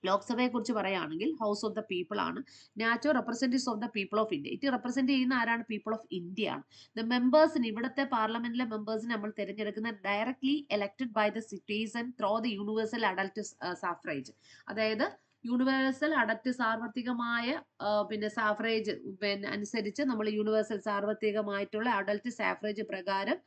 ലോക്സഭയെ കുറിച്ച് പറയുകയാണെങ്കിൽ ഹൗസ് ഓഫ് ദ പീപ്പിൾ ആണ്. Natural representatives of the people of India. ഇത് റെപ്രസെന്റ് ചെയ്യുന്ന ആരാണ്? പീപ്പിൾ ഓഫ് ഇന്ത്യ ആണ്. ദ മെമ്പേഴ്സിന്, ഇവിടുത്തെ പാർലമെന്റിലെ മെമ്പേഴ്സിനെ നമ്മൾ തിരഞ്ഞെടുക്കുന്ന directly elected by the citizen through the universal adult suffrage. അതായത് യൂണിവേഴ്സൽ അഡൽട്ട് സാർവത്രികമായ പിന്നെ സാഫ്രേജ് അനുസരിച്ച് നമ്മൾ യൂണിവേഴ്സൽ സാർവത്രികമായിട്ടുള്ള അഡൽട്ട് സാഫ്രേജ് പ്രകാരം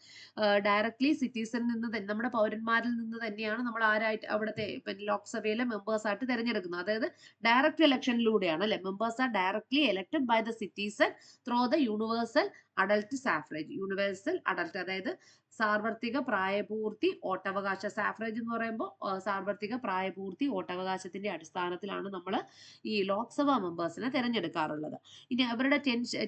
ഡയറക്ട്ലി സിറ്റിസണിൽ നിന്ന് തന്നെ, നമ്മുടെ പൗരന്മാരിൽ നിന്ന് തന്നെയാണ് നമ്മൾ ആരായിട്ട് അവിടുത്തെ ലോക്സഭയിലെ മെമ്പേഴ്സ് ആയിട്ട് തിരഞ്ഞെടുക്കുന്നത്. അതായത് ഡയറക്റ്റ് ഇലക്ഷനിലൂടെയാണ് അല്ലെ. Members are directly elected by the citizen through the universal adult suffrage. Universal adult അതായത് സാർവത്രിക പ്രായപൂർത്തി വോട്ടവകാശ. സാഫ്രേജ് എന്ന് പറയുമ്പോൾ സാർവത്രിക പ്രായപൂർത്തി വോട്ടവകാശത്തിന്റെ അടിസ്ഥാനത്തിലാണ് നമ്മൾ ഈ ലോക്സഭാ മെമ്പേഴ്സിനെ തിരഞ്ഞെടുക്കാറുള്ളത്. ഇനി അവരുടെ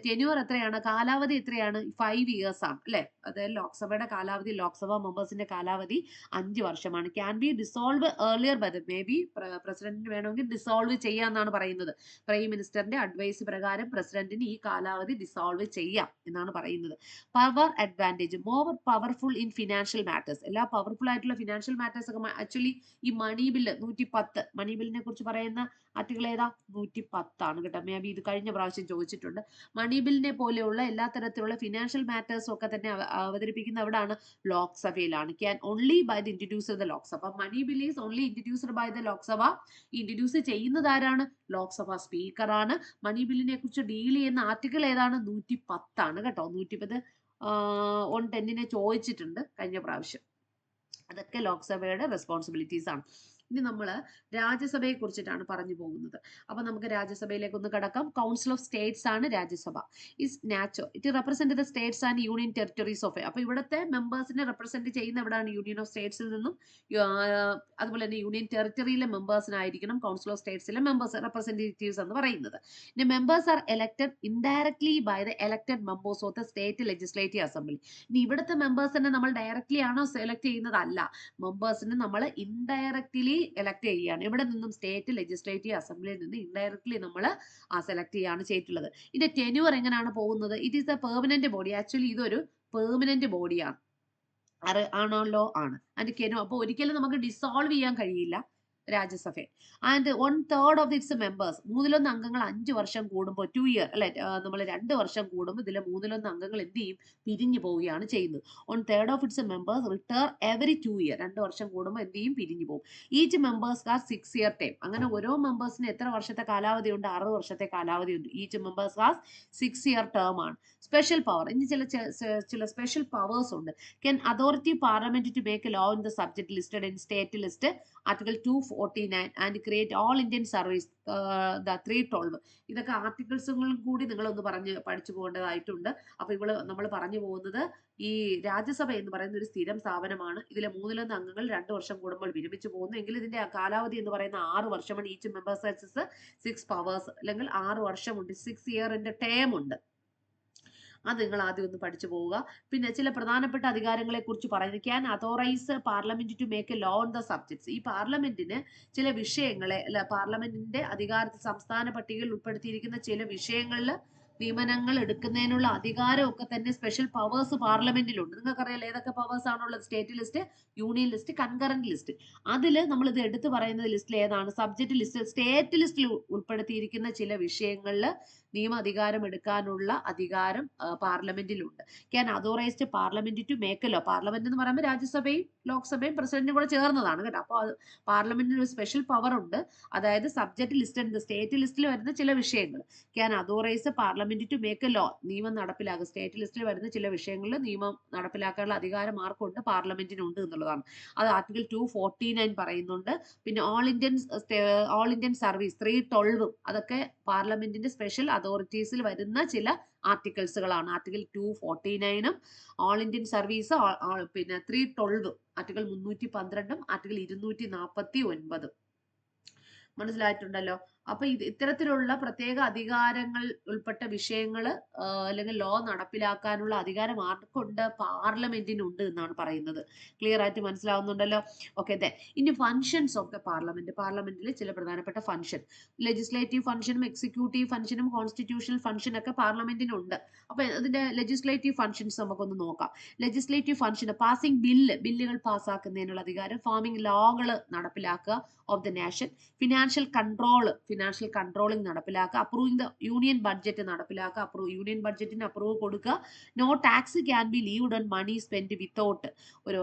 ടെന്യൂർ എത്രയാണ്? കാലാവധി എത്രയാണ്? 5 years ആണ് അല്ലെ. അതായത് ലോക്സഭയുടെ കാലാവധി, ലോക്സഭാ മെമ്പേഴ്സിന്റെ കാലാവധി 5 വർഷമാണ്. Can be dissolve earlier by the may be പ്രസിഡന്റിന് വേണമെങ്കിൽ ഡിസോൾവ് ചെയ്യാന്നാണ് പറയുന്നത്. പ്രൈം മിനിസ്റ്ററിന്റെ അഡ്വൈസ് പ്രകാരം പ്രസിഡന്റിന് ഈ കാലാവധി ഡിസോൾവ് ചെയ്യാം എന്നാണ് പറയുന്നത്. Power advantage, more powerful in financial matters. എല്ലാ പവർഫുൾ ആയിട്ടുള്ള ഫിനാൻഷ്യൽ മാറ്റേഴ്സ് ഒക്കെ ആക്ച്വലി ഈ മണി ബില്ല് 110, മണി ബില്ലിനെ കുറിച്ച് പറയുന്ന ആർട്ടിക്കിൾ ഏതാ? 110 ആണ് കേട്ടോ. മേ ബി ഇത് കഴിഞ്ഞ പ്രാവശ്യം ചോദിച്ചിട്ടുണ്ട്. മണി ബില്ലിനെ പോലെയുള്ള എല്ലാ തരത്തിലുള്ള ഫിനാൻഷ്യൽ മാറ്റേഴ്സും ഒക്കെ തന്നെ അവതരിപ്പിക്കുന്ന എവിടാണ്? ലോക്സഭയിലാണ്. Can only by the introducer the Lok Sabha. Money bill is only introduced by the Lok Sabha. Introduce ചെയ്യുന്നത് ആരാണ്? ലോക്സഭ സ്പീക്കർ ആണ്. മണി ബില്ലിനെ കുറിച്ച് ഡീൽ ചെയ്യുന്ന ആർട്ടിക്കിൾ ഏതാണ്? 110 ആണ് കേട്ടോ. 110 110 ചോദിച്ചിട്ടുണ്ട് കഴിഞ്ഞ പ്രാവശ്യം. അതൊക്കെ ലോക്സഭയുടെ റെസ്പോൺസിബിലിറ്റീസ് ആണ്. ഇനി നമ്മൾ രാജ്യസഭയെ കുറിച്ചിട്ടാണ് പറഞ്ഞു പോകുന്നത്. അപ്പൊ നമുക്ക് രാജ്യസഭയിലേക്ക് ഒന്ന് കടക്കാം. കൗൺസിൽ ഓഫ് സ്റ്റേറ്റ്സ് ആണ് Rajya Sabha. Is nacho it represent the states and union territories of. അപ്പൊ ഇവിടുത്തെ മെമ്പേഴ്സിനെ റെപ്രസെന്റ് ചെയ്യുന്ന എവിടെയാണ്? യൂണിയൻ ഓഫ് സ്റ്റേറ്റ്സിൽ നിന്നും അതുപോലെ തന്നെ യൂണിയൻ ടെറിട്ടറിയിലെ മെമ്പേഴ്സിനായിരിക്കണം കൗൺസിൽ ഓഫ് സ്റ്റേറ്റ്സിലെ മെമ്പേഴ്സ് റെപ്രസെന്റേറ്റീവ്സ് എന്ന് പറയുന്നത്. ഇനി members are elected indirectly by the elected members of the state legislative assembly. ഇനി ഇവിടുത്തെ മെമ്പേഴ്സിനെ നമ്മൾ ഡയറക്ട്ലി ആണോ സെലക്ട് ചെയ്യുന്നത്? അല്ല. മെമ്പേഴ്സിനെ നമ്മൾ ഇൻഡയറക്ട്ലി എലക്ട് ചെയ്യുകയാണ്. ഇവിടെ നിന്നും സ്റ്റേറ്റ് ലെജിസ്ലേറ്റീവ് അസംബ്ലിയിൽ നിന്ന് ഇൻഡയറക്ട്ലി നമ്മൾ സെലക്ട് ചെയ്യുകയാണ് ചെയ്തിട്ടുള്ളത്. ഇതിന്റെ ടെന്യൂർ എങ്ങനെയാണ് പോകുന്നത്? It is A permanent body. Actually ഇതൊരു പെർമനന്റ് ബോഡിയാണ്. ആണല്ലോ? ആണ്. അതിന്റെ അപ്പൊ ഒരിക്കലും നമുക്ക് ഡിസോൾവ് ചെയ്യാൻ കഴിയില്ല. Rajya Sabha. And 1/3 of its members, 1/3 അംഗങ്ങൾ 5 വർഷം കൂടുമ്പോൾ 2 ഇയർ അല്ലെ, നമ്മൾ 2 വർഷം കൂടുമ്പോൾ ഇതിലെ 1/3 അംഗങ്ങൾ എന്ത് ചെയ്യും, പിരിഞ്ഞു പോവുകയാണ് ചെയ്യുന്നത്. 1/3 of its members retire every 2 year, 2 വർഷം കൂടുമ്പോൾ എന്ത് ചെയ്യും, പിരിഞ്ഞു പോകും. Each members are 6 year time. അങ്ങനെ ഓരോ മെമ്പേഴ്സിന് എത്ര വർഷത്തെ കാലാവധി ഉണ്ട്, 6 വർഷത്തെ കാലാവധി ഉണ്ട്. Each members are 6 year term ആണ്. സ്പെഷ്യൽ പവർ, ഇനി ചില സ്പെഷ്യൽ പവേഴ്സ് ഉണ്ട്. Can authority parliament to make a law in the subject listed in state list article 249 and create all Indian service the 312. ഇതൊക്കെ ആർട്ടിക്കിൾസുകളും കൂടി നിങ്ങളൊന്ന് പഠിച്ചു പോകേണ്ടതായിട്ടുണ്ട്. അപ്പൊ നമ്മൾ പറഞ്ഞു പോകുന്നത് ഈ രാജ്യസഭ എന്ന് പറയുന്ന ഒരു സ്ഥിരം സ്ഥാപനമാണ്. ഇതിലെ 1/3 അംഗങ്ങൾ 2 വർഷം കൂടുമ്പോൾ വിരമിച്ചു പോകുന്നു. എങ്കിൽ ഇതിന്റെ കാലാവധി എന്ന് പറയുന്ന 6 വർഷമാണ്. ഈച്ച് മെമ്പേഴ്സ് 6 പവേഴ്സ്, അല്ലെങ്കിൽ 6 വർഷമുണ്ട്, 6 ഇയറിന്റെ ടേം ഉണ്ട്. അത് നിങ്ങൾ ആദ്യം ഒന്ന് പഠിച്ചു പോവുക. പിന്നെ ചില പ്രധാനപ്പെട്ട അധികാരങ്ങളെ കുറിച്ച് പറയുന്നത്, can authorise parliament to make a law on the subjects. ഈ പാർലമെന്റിന് ചില വിഷയങ്ങളെ പാർലമെന്റിന്റെ അധികാരത്തിൽ സംസ്ഥാന പട്ടികയിൽ ഉൾപ്പെടുത്തിയിരിക്കുന്ന ചില വിഷയങ്ങളിൽ നിയമനങ്ങൾ എടുക്കുന്നതിനുള്ള അധികാരമൊക്കെ തന്നെ സ്പെഷ്യൽ പവേഴ്സ് പാർലമെന്റിലുണ്ട്. നിങ്ങൾക്കറിയാലോ ഏതൊക്കെ പവേഴ്സ് ആണുള്ളത്, state list, union list, concurrent list. അതിൽ നമ്മൾ ഇത് എടുത്തു പറയുന്നത് ലിസ്റ്റിൽ ഏതാണ്, സബ്ജക്ട് ലിസ്റ്റ്, സ്റ്റേറ്റ് ലിസ്റ്റിൽ ഉൾപ്പെടുത്തിയിരിക്കുന്ന ചില വിഷയങ്ങളിൽ നിയമ അധികാരം എടുക്കാനുള്ള അധികാരം പാർലമെന്റിലുണ്ട്. Can authorised parliament to make law. Parliament എന്ന് പറയുമ്പോൾ രാജ്യസഭയും ലോക്സഭയും പ്രസിഡന്റും കൂടെ ചേർന്നതാണ് കേട്ടോ. അപ്പോൾ പാർലമെന്റിന് ഒരു സ്പെഷ്യൽ പവർ ഉണ്ട്. അതായത് സബ്ജക്ട് ലിസ്റ്റ് ഉണ്ട്, സ്റ്റേറ്റ് ലിസ്റ്റിൽ വരുന്ന ചില വിഷയങ്ങൾ. Can authorise parliament to make a law, നിയമം നടപ്പിലാക്കുക. സ്റ്റേറ്റ് ലിസ്റ്റിൽ വരുന്ന ചില വിഷയങ്ങളിൽ നിയമം നടപ്പിലാക്കാനുള്ള അധികാരം ആർക്കുണ്ട്, പാർലമെന്റിനുണ്ട് എന്നുള്ളതാണ്. അത് ആർട്ടിക്കിൾ 249 പറയുന്നുണ്ട്. പിന്നെ ഓൾ ഇന്ത്യൻ സർവീസ് 312 അതൊക്കെ പാർലമെന്റിന്റെ സ്പെഷ്യൽ അതോറിറ്റീസിൽ വരുന്ന ചില ആർട്ടിക്കിൾസുകളാണ്. ആർട്ടിക്കിൾ 249 ഓൾ ഇന്ത്യൻ സർവീസ്, പിന്നെ 312 ആർട്ടിക്കിൾ 312 ആർട്ടിക്കിൾ 249. മനസ്സിലായിട്ടുണ്ടല്ലോ. അപ്പൊ ഇത്തരത്തിലുള്ള പ്രത്യേക അധികാരങ്ങൾ ഉൾപ്പെട്ട വിഷയങ്ങൾ അല്ലെങ്കിൽ ലോ നടപ്പിലാക്കാനുള്ള അധികാരം ആർക്കുണ്ട്, പാർലമെന്റിനുണ്ട് എന്നാണ് പറയുന്നത്. ക്ലിയർ ആയിട്ട് മനസ്സിലാവുന്നുണ്ടല്ലോ. ഓക്കെ, ഇനി ഫങ്ഷൻസ് ഓഫ് ദ പാർലമെന്റ്. പാർലമെന്റിലെ ചില പ്രധാനപ്പെട്ട ഫംഗ്ഷൻ, ലെജിസ്ലേറ്റീവ് ഫംഗ്ഷനും എക്സിക്യൂട്ടീവ് ഫംഗ്ഷനും കോൺസ്റ്റിറ്റ്യൂഷണൽ ഫംഗ്ഷൻ ഒക്കെ പാർലമെന്റിനുണ്ട്. അപ്പൊ ഇതിന്റെ ലെജിസ്ലേറ്റീവ് ഫംഗ്ഷൻസ് നമുക്കൊന്ന് നോക്കാം. ലെജിസ്ലേറ്റീവ് ഫംഗ്ഷൻ, പാസിംഗ് ബില്ലുകൾ പാസ്സാക്കുന്നതിനുള്ള അധികാരം, ഫോമിംഗ് ലോകൾ നടപ്പിലാക്കുക of the nation, financial controlling നടപ്പിലാക്കുക, അപ്രൂവിംഗ് ദ യൂണിയൻ ബഡ്ജറ്റ് നടപ്പിലാക്കുക, യൂണിയൻ ബഡ്ജറ്റിന് അപ്രൂവ് കൊടുക്കുക. No tax can be levied on money spend without,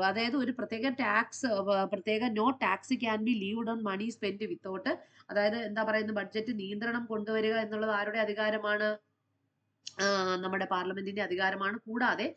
അതായത് ഒരു പ്രത്യേക no tax can be levied on money spend without, അതായത് എന്താ പറയുന്നത്, ബഡ്ജറ്റ് നിയന്ത്രണം കൊണ്ടുവരിക എന്നുള്ളത് ആരുടെ അധികാരമാണ്, നമ്മുടെ പാർലമെന്റിന്റെ അധികാരമാണ്. കൂടാതെ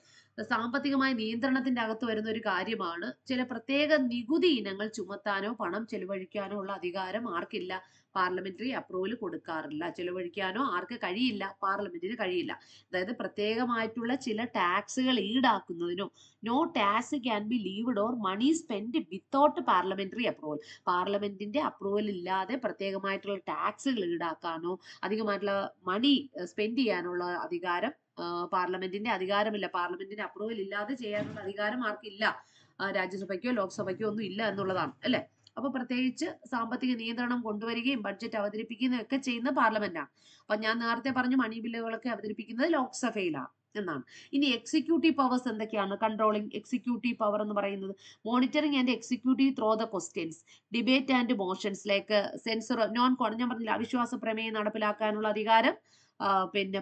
സാമ്പത്തികമായ നിയന്ത്രണത്തിന്റെ അകത്ത് വരുന്ന ഒരു കാര്യമാണ്, ചില പ്രത്യേക നികുതി ഇനങ്ങൾ ചുമത്താനോ പണം ചെലവഴിക്കാനോ ഉള്ള അധികാരം ആർക്കില്ല, പാർലമെന്ററി അപ്രൂവൽ കൊടുക്കാറില്ല. ചെലവഴിക്കാനോ ആർക്ക് കഴിയില്ല, പാർലമെന്റിന് കഴിയില്ല. അതായത് പ്രത്യേകമായിട്ടുള്ള ചില ടാക്സുകൾ ഈടാക്കുന്നതിനോ, no tax can be levied or money spend without parliamentary approval, പാർലമെന്റിന്റെ അപ്രൂവൽ ഇല്ലാതെ പ്രത്യേകമായിട്ടുള്ള ടാക്സുകൾ ഈടാക്കാനോ അധികമായിട്ടുള്ള മണി സ്പെൻഡ് ചെയ്യാനുള്ള അധികാരം പാർലമെന്റിന്റെ അധികാരമില്ല. പാർലമെന്റിന്റെ അപ്രൂവൽ ഇല്ലാതെ ചെയ്യാനുള്ള അധികാരം ആർക്കില്ല, രാജ്യസഭയ്ക്കോ ലോക്സഭയ്ക്കോ ഒന്നും ഇല്ല എന്നുള്ളതാണ് അല്ലെ. അപ്പൊ പ്രത്യേകിച്ച് സാമ്പത്തിക നിയന്ത്രണം കൊണ്ടുവരികയും ബഡ്ജറ്റ് അവതരിപ്പിക്കുകയും ഒക്കെ ചെയ്യുന്ന പാർലമെന്റാണ്. അപ്പൊ ഞാൻ നേരത്തെ പറഞ്ഞു മണി ബില്ലുകളൊക്കെ അവതരിപ്പിക്കുന്നത് ലോക്സഭയിലാണ് എന്നാണ്. ഇനി എക്സിക്യൂട്ടീവ് പവേഴ്സ് എന്തൊക്കെയാണ്, കൺട്രോളിംഗ് എക്സിക്യൂട്ടീവ് പവർ എന്ന് പറയുന്നത്, monitoring and executive throw the questions, debate and motions like sensor, ഞാൻ പറഞ്ഞില്ല അവിശ്വാസ പ്രമേയം നടപ്പിലാക്കാനുള്ള അധികാരം, പിന്നെ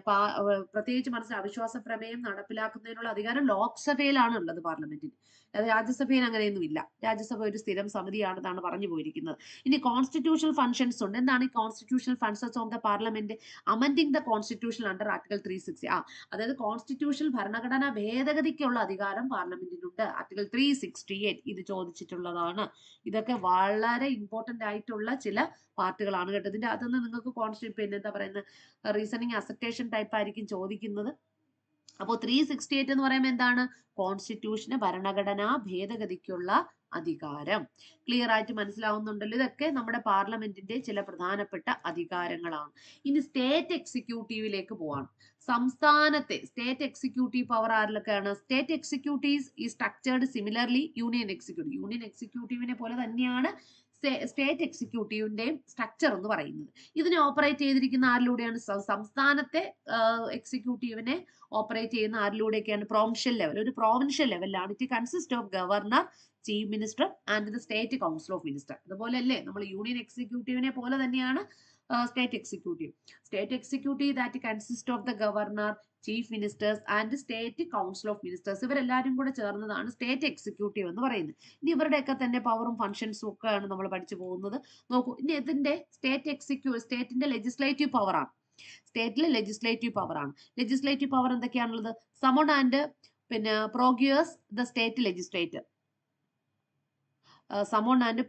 പ്രത്യേകിച്ച് മനസ്സിൽ അവിശ്വാസ പ്രമേയം നടപ്പിലാക്കുന്നതിനുള്ള അധികാരം ലോക്സഭയിലാണ് ഉള്ളത് പാർലമെന്റിന്. അത് രാജ്യസഭയിൽ അങ്ങനെയൊന്നും ഇല്ല. രാജ്യസഭ ഒരു സ്ഥിരം സമിതിയാണെന്നാണ് പറഞ്ഞു പോയിരിക്കുന്നത്. ഇനി കോൺസ്റ്റിറ്റ്യൂഷണൽ ഫംഗ്ഷൻസ് ഉണ്ട്. എന്താണ് ഈ constitutional functions of the parliament, amending the constitution under article 360. അതായത് കോൺസ്റ്റിറ്റ്യൂഷൻ ഭരണഘടനാ ഭേദഗതിക്കുള്ള അധികാരം പാർലമെന്റിനുണ്ട്, ആർട്ടിക്കിൾ 368. ഇത് ചോദിച്ചിട്ടുള്ളതാണ്. ഇതൊക്കെ വളരെ ഇമ്പോർട്ടന്റ് ആയിട്ടുള്ള ചില പാർട്ടുകളാണ് കേട്ടോ. ഇതിന്റെ അതൊന്ന് നിങ്ങൾക്ക് പിന്നെ എന്താ പറയുന്നത്, റീസണിങ് അസെപ്റ്റേഷൻ ടൈപ്പ് ആയിരിക്കും ചോദിക്കുന്നത്. അപ്പോൾ 368 എന്ന് പറയുമ്പോൾ എന്താണ്, കോൺസ്റ്റിറ്റ്യൂഷന് ഭരണഘടനാ ഭേദഗതിക്കുള്ള അധികാരം. ക്ലിയർ ആയിട്ട് മനസ്സിലാവുന്നുണ്ടല്ലോ. ഇതൊക്കെ നമ്മുടെ പാർലമെന്റിന്റെ ചില പ്രധാനപ്പെട്ട അധികാരങ്ങളാണ്. ഇനി സ്റ്റേറ്റ് എക്സിക്യൂട്ടീവിലേക്ക് പോവാണ്. സംസ്ഥാനത്തെ സ്റ്റേറ്റ് എക്സിക്യൂട്ടീവ് പവർ ആരിലൊക്കെയാണ്, സ്റ്റേറ്റ് എക്സിക്യൂട്ടീവ്സ് ഈ സ്ട്രക്ചേർഡ് സിമിലർലി യൂണിയൻ എക്സിക്യൂട്ടീവിനെ പോലെ തന്നെയാണ് സ്റ്റേറ്റ് എക്സിക്യൂട്ടീവിന്റെയും സ്ട്രക്ചർ എന്ന് പറയുന്നത്. ഇതിനെ ഓപ്പറേറ്റ് ചെയ്തിരിക്കുന്ന ആരിലൂടെയാണ്, സംസ്ഥാനത്തെ എക്സിക്യൂട്ടീവിനെ ഓപ്പറേറ്റ് ചെയ്യുന്ന ആരിലൂടെയൊക്കെയാണ്, പ്രൊവിൻഷ്യൽ ലെവൽ. ഒരു പ്രൊവിൻഷ്യൽ ലെവലിലാണ്. It consist of governor, chief minister and the state council of minister. അതുപോലെ അല്ലേ നമ്മൾ യൂണിയൻ എക്സിക്യൂട്ടീവിനെ പോലെ തന്നെയാണ് state executive. State executive that consist of the governor, chief ministers and state council of ministers. ഇവരെല്ലാവരും കൂടെ ചേർന്നതാണ് സ്റ്റേറ്റ് എക്സിക്യൂട്ടീവ് എന്ന് പറയുന്നത്. ഇനി ഇവരുടെയൊക്കെ തന്നെ പവറും ഫംഗ്ഷൻസും ഒക്കെയാണ് നമ്മൾ പഠിച്ചു പോകുന്നത്. നോക്കൂ, ഇനി ഇതിന്റെ സ്റ്റേറ്റിന്റെ ലെജിസ്ലേറ്റീവ് പവറാണ്. സ്റ്റേറ്റിലെ ലെജിസ്ലേറ്റീവ് പവറാണ്. ലെജിസ്ലേറ്റീവ് പവർ എന്തൊക്കെയാണുള്ളത്? Summon and prorogues the state legislature. Summon and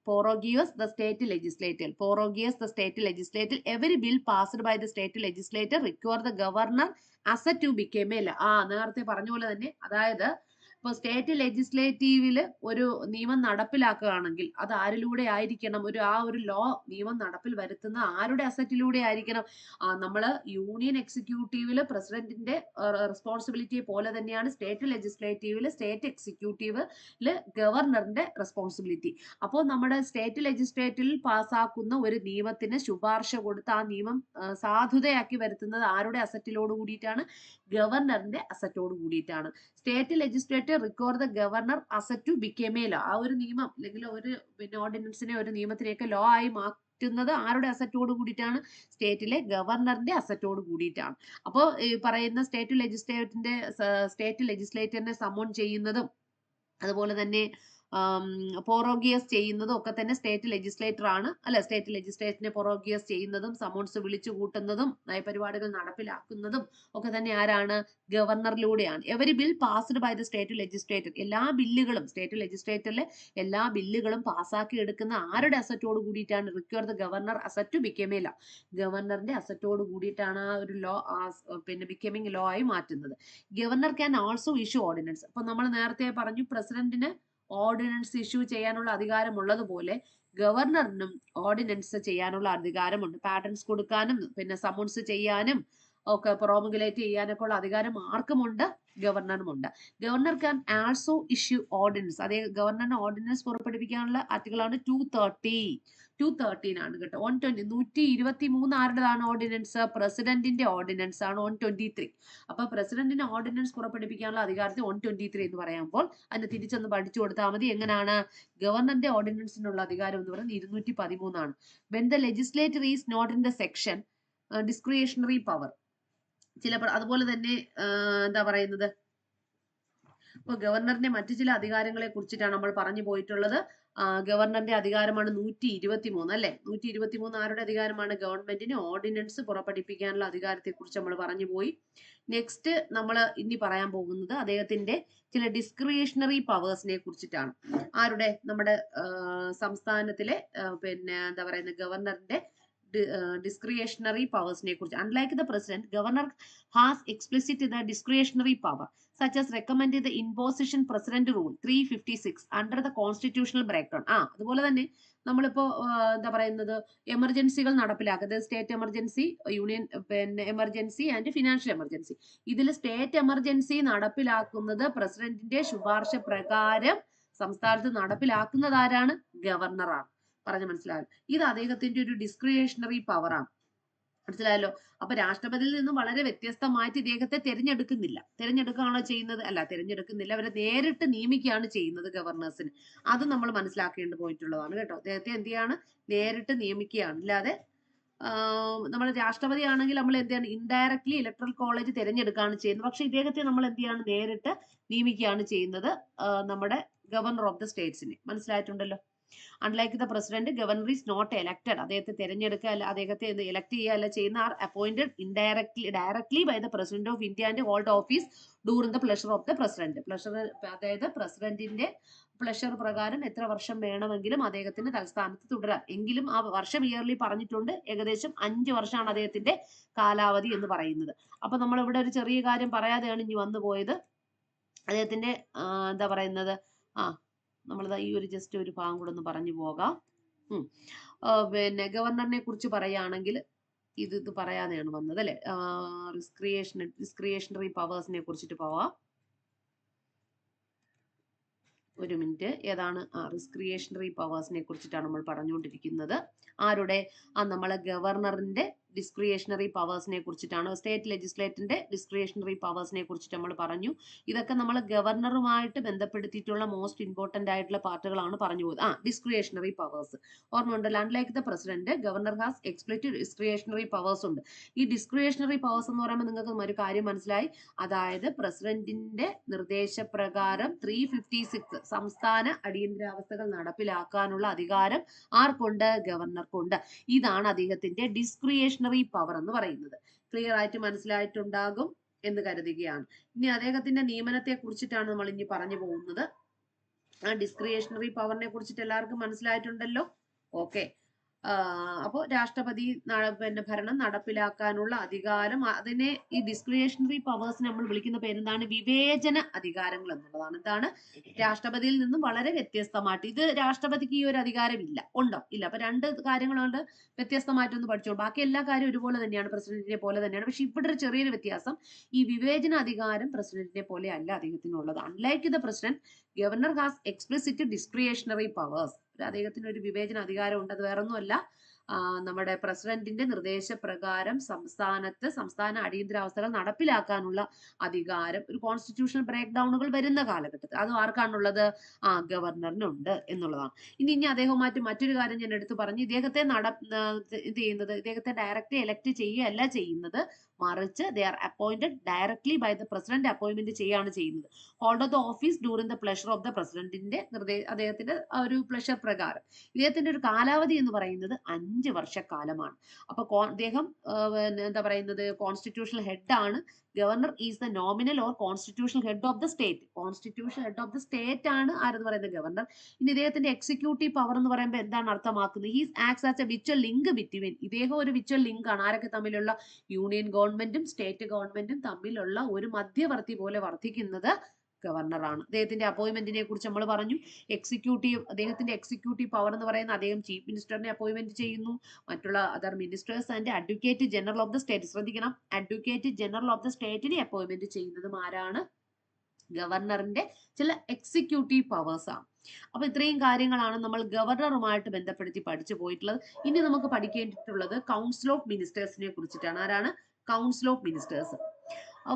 prorogues the state legislature. Prorogues the state legislature. Every bill passed by the state legislature require the governor as to become a law. നേരത്തെ പറഞ്ഞ പോലെ തന്നെ, അതായത് ഇപ്പോൾ state ലെജിസ്ലേറ്റീവില് ഒരു നിയമം നടപ്പിലാക്കുകയാണെങ്കിൽ അത് ആരിലൂടെ ആയിരിക്കണം? ഒരു ലോ നിയമം നടപ്പിൽ വരുത്തുന്ന ആരുടെ അസറ്റിലൂടെ ആയിരിക്കണം? നമ്മൾ യൂണിയൻ എക്സിക്യൂട്ടീവില് പ്രസിഡന്റിന്റെ റെസ്പോൺസിബിലിറ്റിയെ പോലെ തന്നെയാണ് സ്റ്റേറ്റ് ലെജിസ്ലേറ്റീവില് സ്റ്റേറ്റ് എക്സിക്യൂട്ടീവില് ഗവർണറിന്റെ റെസ്പോൺസിബിലിറ്റി. അപ്പോൾ നമ്മുടെ സ്റ്റേറ്റ് ലെജിസ്ലേറ്റീവിൽ പാസ്സാക്കുന്ന ഒരു നിയമത്തിന് ശുപാർശ കൊടുത്ത് ആ നിയമം സാധുതയാക്കി വരുത്തുന്നത് ആരുടെ അസറ്റിലോട് കൂടിയിട്ടാണ്? ഗവർണറിന്റെ അസറ്റോട് കൂടിയിട്ടാണ്. State legislator require the governor assent to become a law. ആ ഒരു നിയമം അല്ലെങ്കിൽ ഒരു ഓർഡിനൻസിനെ ഒരു നിയമത്തിനെയൊക്കെ ലോ ആയി മാറ്റുന്നത് ആരുടെ അസറ്റോട് കൂടിയിട്ടാണ്? സ്റ്റേറ്റിലെ ഗവർണറിന്റെ അസറ്റോട് കൂടിയിട്ടാണ്. അപ്പോൾ ഈ പറയുന്ന സ്റ്റേറ്റ് ലെജിസ്ലേറ്ററിനെ സമൺ ചെയ്യുന്നതും അതുപോലെ തന്നെ പൊറോഗിയസ് ചെയ്യുന്നതും ഒക്കെ തന്നെ സ്റ്റേറ്റ് ലെജിസ്ലേറ്റർ ആണ് അല്ലെ. സ്റ്റേറ്റ് ലെജിസ്ലേറ്ററിനെ പൊറോഗിയസ് ചെയ്യുന്നതും സമോൺസ് വിളിച്ചു കൂട്ടുന്നതും നയപരിപാടികൾ നടപ്പിലാക്കുന്നതും ഒക്കെ തന്നെ ആരാണ്? ഗവർണറിലൂടെയാണ്. Every bill passed by the state legislature. എല്ലാ ബില്ലുകളും സ്റ്റേറ്റ് ലെജിസ്ലേറ്ററിലെ എല്ലാ ബില്ലുകളും പാസ്സാക്കി എടുക്കുന്ന ആരുടെ അസറ്റോട് കൂടിയിട്ടാണ്? Require the governor assent to become a law. ഗവർണറിന്റെ അസറ്റോട് കൂടിയിട്ടാണ് ആ ഒരു ലോ ബിക്കമിങ് ലോ ആയി മാറ്റുന്നത്. Governor can also issue ordinance. അപ്പൊ നമ്മൾ നേരത്തെ പറഞ്ഞു പ്രസിഡന്റിന് ഓർഡിനൻസ് ഇഷ്യൂ ചെയ്യാനുള്ള അധികാരമുള്ളതുപോലെ ഗവർണറിനും ഓർഡിനൻസ് ചെയ്യാനുള്ള അധികാരമുണ്ട്. പാറ്റേൺസ് കൊടുക്കാനും സമൺസ് ചെയ്യാനും ഒക്കെ പ്രോമുലേറ്റ് ചെയ്യാനൊക്കെ ഉള്ള അധികാരം ആർക്കുമുണ്ട്? ഗവർണറുമുണ്ട്. Governor can also issue ordinance. അതേ ഗവർണറിന് ഓർഡിനൻസ് പുറപ്പെടുവിക്കാനുള്ള ആർട്ടിക്കിളാണ് 213 ആണ് കേട്ടോ. 123 ആരുടേതാണ് ഓർഡിനൻസ്? പ്രസിഡന്റിന്റെ ഓർഡിനൻസ് ആണ് 123. അപ്പൊ പ്രസിഡന്റിന്റെ ഓർഡിനൻസ് പുറപ്പെടുവിക്കാനുള്ള അധികാരത്തെ 123 എന്ന് പറയുമ്പോൾ അതിന് തിരിച്ചൊന്ന് പഠിച്ചു കൊടുത്താൽ മതി. എങ്ങനെയാണ്? ഗവർണറിന്റെ ഓർഡിനൻസിനുള്ള അധികാരം എന്ന് പറയുന്നത് 213 ആണ്. When the legislature is not in the session discretionary power. അതുപോലെ തന്നെ എന്താ പറയുന്നത്, ഇപ്പൊ ഗവർണറിന്റെ മറ്റു ചില അധികാരങ്ങളെ കുറിച്ചിട്ടാണ് നമ്മൾ പറഞ്ഞു പോയിട്ടുള്ളത്. ഗവർണറിന്റെ അധികാരമാണ് 123 അല്ലെ. 123 ആരുടെ അധികാരമാണ്? ഗവൺമെന്റിന് ഓർഡിനൻസ് പുറപ്പെടുവിപ്പിക്കാനുള്ള അധികാരത്തെ കുറിച്ച് നമ്മൾ പറഞ്ഞു പോയി. നെക്സ്റ്റ് നമ്മൾ ഇനി പറയാൻ പോകുന്നത് അദ്ദേഹത്തിന്റെ ചില ഡിസ്ക്രിയേഷണറി പവേഴ്സിനെ കുറിച്ചിട്ടാണ്. ആരുടെ? നമ്മുടെ സംസ്ഥാനത്തിലെ എന്താ പറയുന്നത് ഗവർണറിന്റെ discretionary powers ne kurichu. Unlike the president, governor has explicit the discretionary power such as recommended the imposition president rule 356 under the constitutional breakdown. അതുപോലെ തന്നെ നമ്മളിപ്പോ എന്താ പറയുന്നത് എമർജൻസികൾ നടപ്പിലാക്കുന്നത് state emergency, union emergency and financial emergency. ഇതിൽ state emergency നടപ്പിലാക്കുന്നത് പ്രസിഡന്റിന്റെ ശുപാർശ പ്രകാരം സംസ്ഥാനത്ത് നടപ്പിലാക്കുന്നത് ആരാണ്? ഗവർണറാണ്. പറഞ്ഞു മനസ്സിലായോ? ഇത് അദ്ദേഹത്തിന്റെ ഒരു ഡിസ്ക്രിയേഷണറി പവറാണ്. മനസ്സിലായല്ലോ? അപ്പൊ രാഷ്ട്രപതിയിൽ നിന്നും വളരെ വ്യത്യസ്തമായിട്ട് ഇദ്ദേഹത്തെ തിരഞ്ഞെടുക്കുകയാണോ ചെയ്യുന്നത്? അല്ല, തിരഞ്ഞെടുക്കുന്നില്ല. അവരെ നേരിട്ട് നിയമിക്കുകയാണ് ചെയ്യുന്നത് ഗവർണേഴ്സിന്. അത് നമ്മൾ മനസ്സിലാക്കേണ്ടി പോയിട്ടുള്ളതാണ് കേട്ടോ. അദ്ദേഹത്തെ എന്ത് ചെയ്യാണ്? നേരിട്ട് നിയമിക്കുകയാണ്. അല്ലാതെ നമ്മൾ രാഷ്ട്രപതി ആണെങ്കിൽ നമ്മൾ എന്ത് ചെയ്യാണ്? ഇൻഡയറക്ട്ലി ഇലക്ട്രൽ കോളേജ് തിരഞ്ഞെടുക്കുകയാണ് ചെയ്യുന്നത്. പക്ഷെ ഇദ്ദേഹത്തെ നമ്മൾ എന്ത് ചെയ്യാണ്? നേരിട്ട് നിയമിക്കുകയാണ് ചെയ്യുന്നത് നമ്മുടെ ഗവർണർ ഓഫ് ദ സ്റ്റേറ്റ്സിനെ. മനസ്സിലായിട്ടുണ്ടല്ലോ? Unlike the president, governor is not elected. അദ്ദേഹത്തെ തിരഞ്ഞെടുക്കുക, അദ്ദേഹത്തെ എലക്ട് ചെയ്യുക ചെയ്യുന്ന are appointed directly by the president of India and hold office during the pleasure of the president. അതായത് പ്രസിഡന്റിന്റെ പ്ലഷർ പ്രകാരം എത്ര വർഷം വേണമെങ്കിലും അദ്ദേഹത്തിന് തൽസ്ഥാനത്ത് തുടരാം. എങ്കിലും ആ വർഷം ഇയർലി പറഞ്ഞിട്ടുണ്ട്. ഏകദേശം 5 വർഷമാണ് അദ്ദേഹത്തിന്റെ കാലാവധി എന്ന് പറയുന്നത്. അപ്പൊ നമ്മൾ ഇവിടെ ഒരു ചെറിയ കാര്യം പറയാതെയാണ് ഇനി വന്നു പോയത്. അദ്ദേഹത്തിന്റെ എന്താ പറയുന്നത് നമ്മളിതാ ഈ ഒരു ജസ്റ്റ് ഒരു ഭാഗം കൂടെ ഒന്ന് പറഞ്ഞു പോകാം. ഗവർണറിനെ കുറിച്ച് പറയുകയാണെങ്കിൽ ഇത് പറയാതെയാണ് വന്നത് അല്ലെ. ഡിസ്ക്രിയേഷണറി പവേഴ്സിനെ കുറിച്ചിട്ട് പോവാം. ഒരു മിനിറ്റ്. ഏതാണ്? ഡിസ്ക്രിയേഷണറി പവേഴ്സിനെ കുറിച്ചിട്ടാണ് നമ്മൾ പറഞ്ഞുകൊണ്ടിരിക്കുന്നത്. ആരുടെ? നമ്മളെ ഡിസ്ക്രിയേഷണറി പവേഴ്സിനെ കുറിച്ചിട്ടാണ്. സ്റ്റേറ്റ് ലെജിസ്ലേറ്ററിന്റെ ഡിസ്ക്രിയേഷണറി പവേഴ്സിനെ കുറിച്ചിട്ട് നമ്മൾ പറഞ്ഞു. ഇതൊക്കെ നമ്മൾ ഗവർണറുമായിട്ട് ബന്ധപ്പെടുത്തിയിട്ടുള്ള മോസ്റ്റ് ഇമ്പോർട്ടന്റ് ആയിട്ടുള്ള പാർട്ടുകളാണ് പറഞ്ഞു പോകുന്നത്. ഡിസ്ക്രിയേഷണറി പവേഴ്സ് ഓർമ്മ ഉണ്ടല്ലോ. Unlike the president, governor has explicit discretionary powers ഉണ്ട്. ഈ ഡിസ്ക്രിയേഷണറി പവേഴ്സ് എന്ന് പറയുമ്പോൾ നിങ്ങൾക്ക് ഒരു കാര്യം മനസ്സിലായി. അതായത് പ്രസിഡന്റിന്റെ നിർദ്ദേശപ്രകാരം 356 സംസ്ഥാന അടിയന്തരാവസ്ഥകൾ നടപ്പിലാക്കാനുള്ള അധികാരം ആർക്കുണ്ട്? ഗവർണർക്കുണ്ട്. ഇതാണ് അദ്ദേഹത്തിന്റെ ഡിസ്ക്രിയേഷണറി പവർ എന്ന് പറയുന്നത്. ക്ലിയർ ആയിട്ട് മനസ്സിലായിട്ടുണ്ടാകും എന്ന് കരുതുകയാണ്. ഇനി അദ്ദേഹത്തിന്റെ നിയമനത്തെ കുറിച്ചിട്ടാണ് നമ്മൾ ഇനി പറഞ്ഞു പോകുന്നത്. ആ ഡിസ്ക്രിയേഷണറി പവറിനെ കുറിച്ചിട്ട് എല്ലാവർക്കും മനസ്സിലായിട്ടുണ്ടല്ലോ. ഓക്കെ. അപ്പോൾ രാഷ്ട്രപതി ഭരണം നടപ്പിലാക്കാനുള്ള അധികാരം, അതിനെ ഈ ഡിസ്ക്രിയേഷണറി പവേഴ്സ് നമ്മൾ വിളിക്കുന്ന പേരെന്താണ്? വിവേചന അധികാരങ്ങൾ എന്നുള്ളതാണ്. എന്താണ്? രാഷ്ട്രപതിയിൽ നിന്നും വളരെ വ്യത്യസ്തമായിട്ട്. ഇത് രാഷ്ട്രപതിക്ക് ഈ ഒരു അധികാരം ഇല്ല. ഉണ്ടോ? ഇല്ല. അപ്പൊ രണ്ട് കാര്യങ്ങളുണ്ട് വ്യത്യസ്തമായിട്ടൊന്ന് പഠിച്ചോളൂ. ബാക്കി എല്ലാ കാര്യവും ഒരുപോലെ തന്നെയാണ്, പ്രസിഡന്റിനെ പോലെ തന്നെയാണ്. പക്ഷെ ഇവിടെ ഒരു ചെറിയൊരു വ്യത്യാസം. ഈ വിവേചന അധികാരം പ്രസിഡന്റിനെ പോലെ അല്ല അദ്ദേഹത്തിനുള്ളത്. Unlike the president, governor has explicit discretionary powers. അദ്ദേഹത്തിന് ഒരു വിവേചന അധികാരം ഉണ്ട്. അത് വേറൊന്നുമല്ല, നമ്മുടെ പ്രസിഡന്റിന്റെ നിർദ്ദേശപ്രകാരം സംസ്ഥാന അടിയന്തരാവസ്ഥകൾ നടപ്പിലാക്കാനുള്ള അധികാരം ഒരു കോൺസ്റ്റിറ്റ്യൂഷണൽ ബ്രേക്ക് ഡൗണുകൾ വരുന്ന കാലഘട്ടത്തിൽ അത് ആർക്കാണുള്ളത്? ഗവർണറിനുണ്ട് എന്നുള്ളതാണ്. ഇനി അദ്ദേഹവുമായിട്ട് മറ്റൊരു കാര്യം ഞാൻ എടുത്തു പറഞ്ഞു. ഇദ്ദേഹത്തെ ഡയറക്റ്റ് എലക്ട് ചെയ്യുകയല്ല ചെയ്യുന്നത്, മറിച്ച് they are appointed directly by the president. Appointment ചെയ്യാണ് ചെയ്യുന്നത്. Hold of the office during the pleasure of the പ്രസിഡന്റിന്റെ അദ്ദേഹത്തിന്റെ ഒരു പ്ലഷർ പ്രകാരം. ഇദ്ദേഹത്തിന്റെ ഒരു കാലാവധി എന്ന് പറയുന്നത് 5 വർഷക്കാലമാണ്. അപ്പൊ അദ്ദേഹം എന്താ പറയുന്നത്? കോൺസ്റ്റിറ്റ്യൂഷണൽ ഹെഡ് ആണ്. Governor is the nominal or constitutional head of the state. Constitutional head of the state ആണ് ആരെന്ന് പറയുന്നത്? ഗവർണർ. ഇനി ഇദ്ദേഹത്തിന്റെ എക്സിക്യൂട്ടീവ് പവർ എന്ന് പറയുമ്പോൾ എന്താണ് അർത്ഥമാക്കുന്നത്? ഹീസ് ആക്ട്സ് ആസ് എ വിച്വൽ ലിങ്ക് ബിറ്റ്വീൻ. ഇദ്ദേഹം ഒരു വിച്വൽ ലിങ്ക് ആണ്. ആരൊക്കെ തമ്മിലുള്ള? യൂണിയൻ ഗവൺമെന്റും സ്റ്റേറ്റ് ഗവൺമെന്റും തമ്മിലുള്ള ഒരു മധ്യവർത്തി പോലെ വർത്തിക്കുന്നത് ഗവർണറാണ്. അദ്ദേഹത്തിന്റെ അപ്പോയിന്റ്മെന്റിനെ കുറിച്ച് നമ്മൾ പറഞ്ഞു. അദ്ദേഹത്തിന്റെ എക്സിക്യൂട്ടീവ് പവർ എന്ന് പറയുന്നത് അദ്ദേഹം ചീഫ് മിനിസ്റ്ററിനെ അപ്പോയിന്റ്മെന്റ് ചെയ്യുന്നു. മറ്റുള്ള other ministers and advocate general of the state. ശ്രദ്ധിക്കണം, അഡ്വക്കേറ്റ് ജനറൽ ഓഫ് ദ സ്റ്റേറ്റിനെ അപ്പോയിന്റ്മെന്റ് ചെയ്യുന്നതും ആരാണ്? ഗവർണറിന്റെ ചില എക്സിക്യൂട്ടീവ് പവേഴ്സ് ആണ്. അപ്പൊ ഇത്രയും കാര്യങ്ങളാണ് നമ്മൾ ഗവർണറുമായിട്ട് ബന്ധപ്പെടുത്തി പഠിച്ചു പോയിട്ടുള്ളത്. ഇനി നമുക്ക് പഠിക്കേണ്ടിട്ടുള്ളത് കൗൺസിൽ ഓഫ് മിനിസ്റ്റേഴ്സിനെ കുറിച്ചിട്ടാണ്. ആരാണ്? Council of ministers.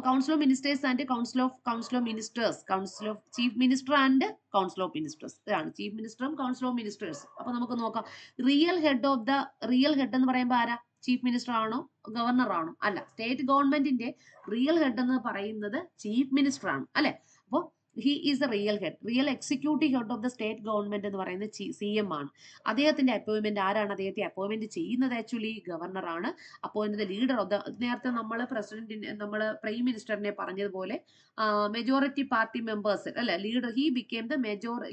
Council of ministers and council of ministers. Council of chief minister and council of ministers. ഇതാണ് ചീഫ് മിനിസ്റ്ററും കൗൺസിൽ ഓഫ് മിനിസ്റ്റേഴ്സ്. അപ്പൊ നമുക്ക് നോക്കാം. റിയൽ ഹെഡ് എന്ന് പറയുമ്പോൾ ആരാ? ചീഫ് മിനിസ്റ്റർ ആണോ ഗവർണർ ആണോ? അല്ല. സ്റ്റേറ്റ് ഗവൺമെന്റിന്റെ റിയൽ ഹെഡ് എന്ന് പറയുന്നത് ചീഫ് മിനിസ്റ്റർ ആണ്, അല്ലെ? അപ്പോൾ he is the real head. Real executive head of the state government എന്ന് പറയുന്നത് CM ആണ്. അദ്ദേഹത്തിന്റെ അപ്പോയിന്റ്മെന്റ് ആരാണ്? അദ്ദേഹത്തെ അപ്പോയിന്റ്മെന്റ് ചെയ്യുന്നത് ആക്ച്വലി ഗവർണർ ആണ്. അപ്പോയിന്റ് ലീഡർ ഓഫ് ദ, നേരത്തെ നമ്മൾ പ്രൈം മിനിസ്റ്ററിനെ പറഞ്ഞതുപോലെ മെജോറിറ്റി പാർട്ടി മെമ്പേഴ്സ് അല്ലെ leader. He became the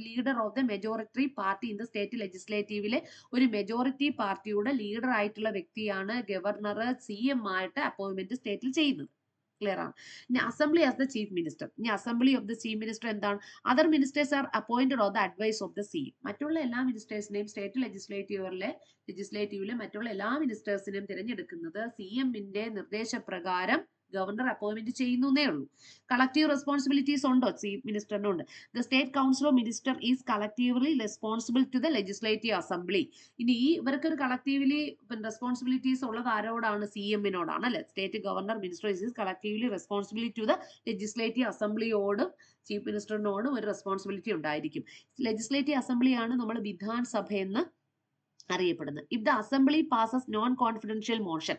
leader of the majority party in the state ലെജിസ്ലേറ്റീവിലെ ഒരു മെജോറിറ്റി പാർട്ടിയുടെ ലീഡർ ആയിട്ടുള്ള വ്യക്തിയാണ് ഗവർണർ CM ആയിട്ട് അപ്പോയിന്റ്മെന്റ് സ്റ്റേറ്റിൽ ചെയ്യുന്നത്. ക്ലിയർ ആണ്. ഇനി assembly as the chief minister. ഇനി assembly of the chief minister എന്താണ്? Other ministers are appointed of the advice of the CM. മറ്റുള്ള എല്ലാ മിനിസ്റ്റേഴ്സിനെയും സ്റ്റേറ്റ് ലെജിസ്ലേറ്റീവിലെ മറ്റുള്ള എല്ലാ മിനിസ്റ്റേഴ്സിനെയും തിരഞ്ഞെടുക്കുന്നത് CM-ന്റെ നിർദ്ദേശപ്രകാരം ഗവർണർ അപ്പോയിന്റ്മെന്റ് ചെയ്യുന്നേ ഉള്ളൂ. കളക്റ്റീവ് റെസ്പോൺസിബിലിറ്റീസ് ഉണ്ടോ? ചീഫ് മിനിസ്റ്ററിനുണ്ട്. The state council of minister is collectively responsible to the legislative assembly. ഇനി ഇവർക്ക് ഒരു കളക്റ്റീവ്ലി റെസ്പോൺസിബിലിറ്റീസ് ഉള്ളത് ആരോടാണ്? CM-നോടാണ്, അല്ലെ? State governor minister is collectively responsible to the legislative അസംബ്ലിയോടും ചീഫ് മിനിസ്റ്ററിനോടും ഒരു റെസ്പോൺസിബിലിറ്റി ഉണ്ടായിരിക്കും. ലെജിസ്ലേറ്റീവ് അസംബ്ലിയാണ് നമ്മൾ വിധാൻ സഭ എന്ന് അറിയപ്പെടുന്നത്. If the assembly passes non confidential motion,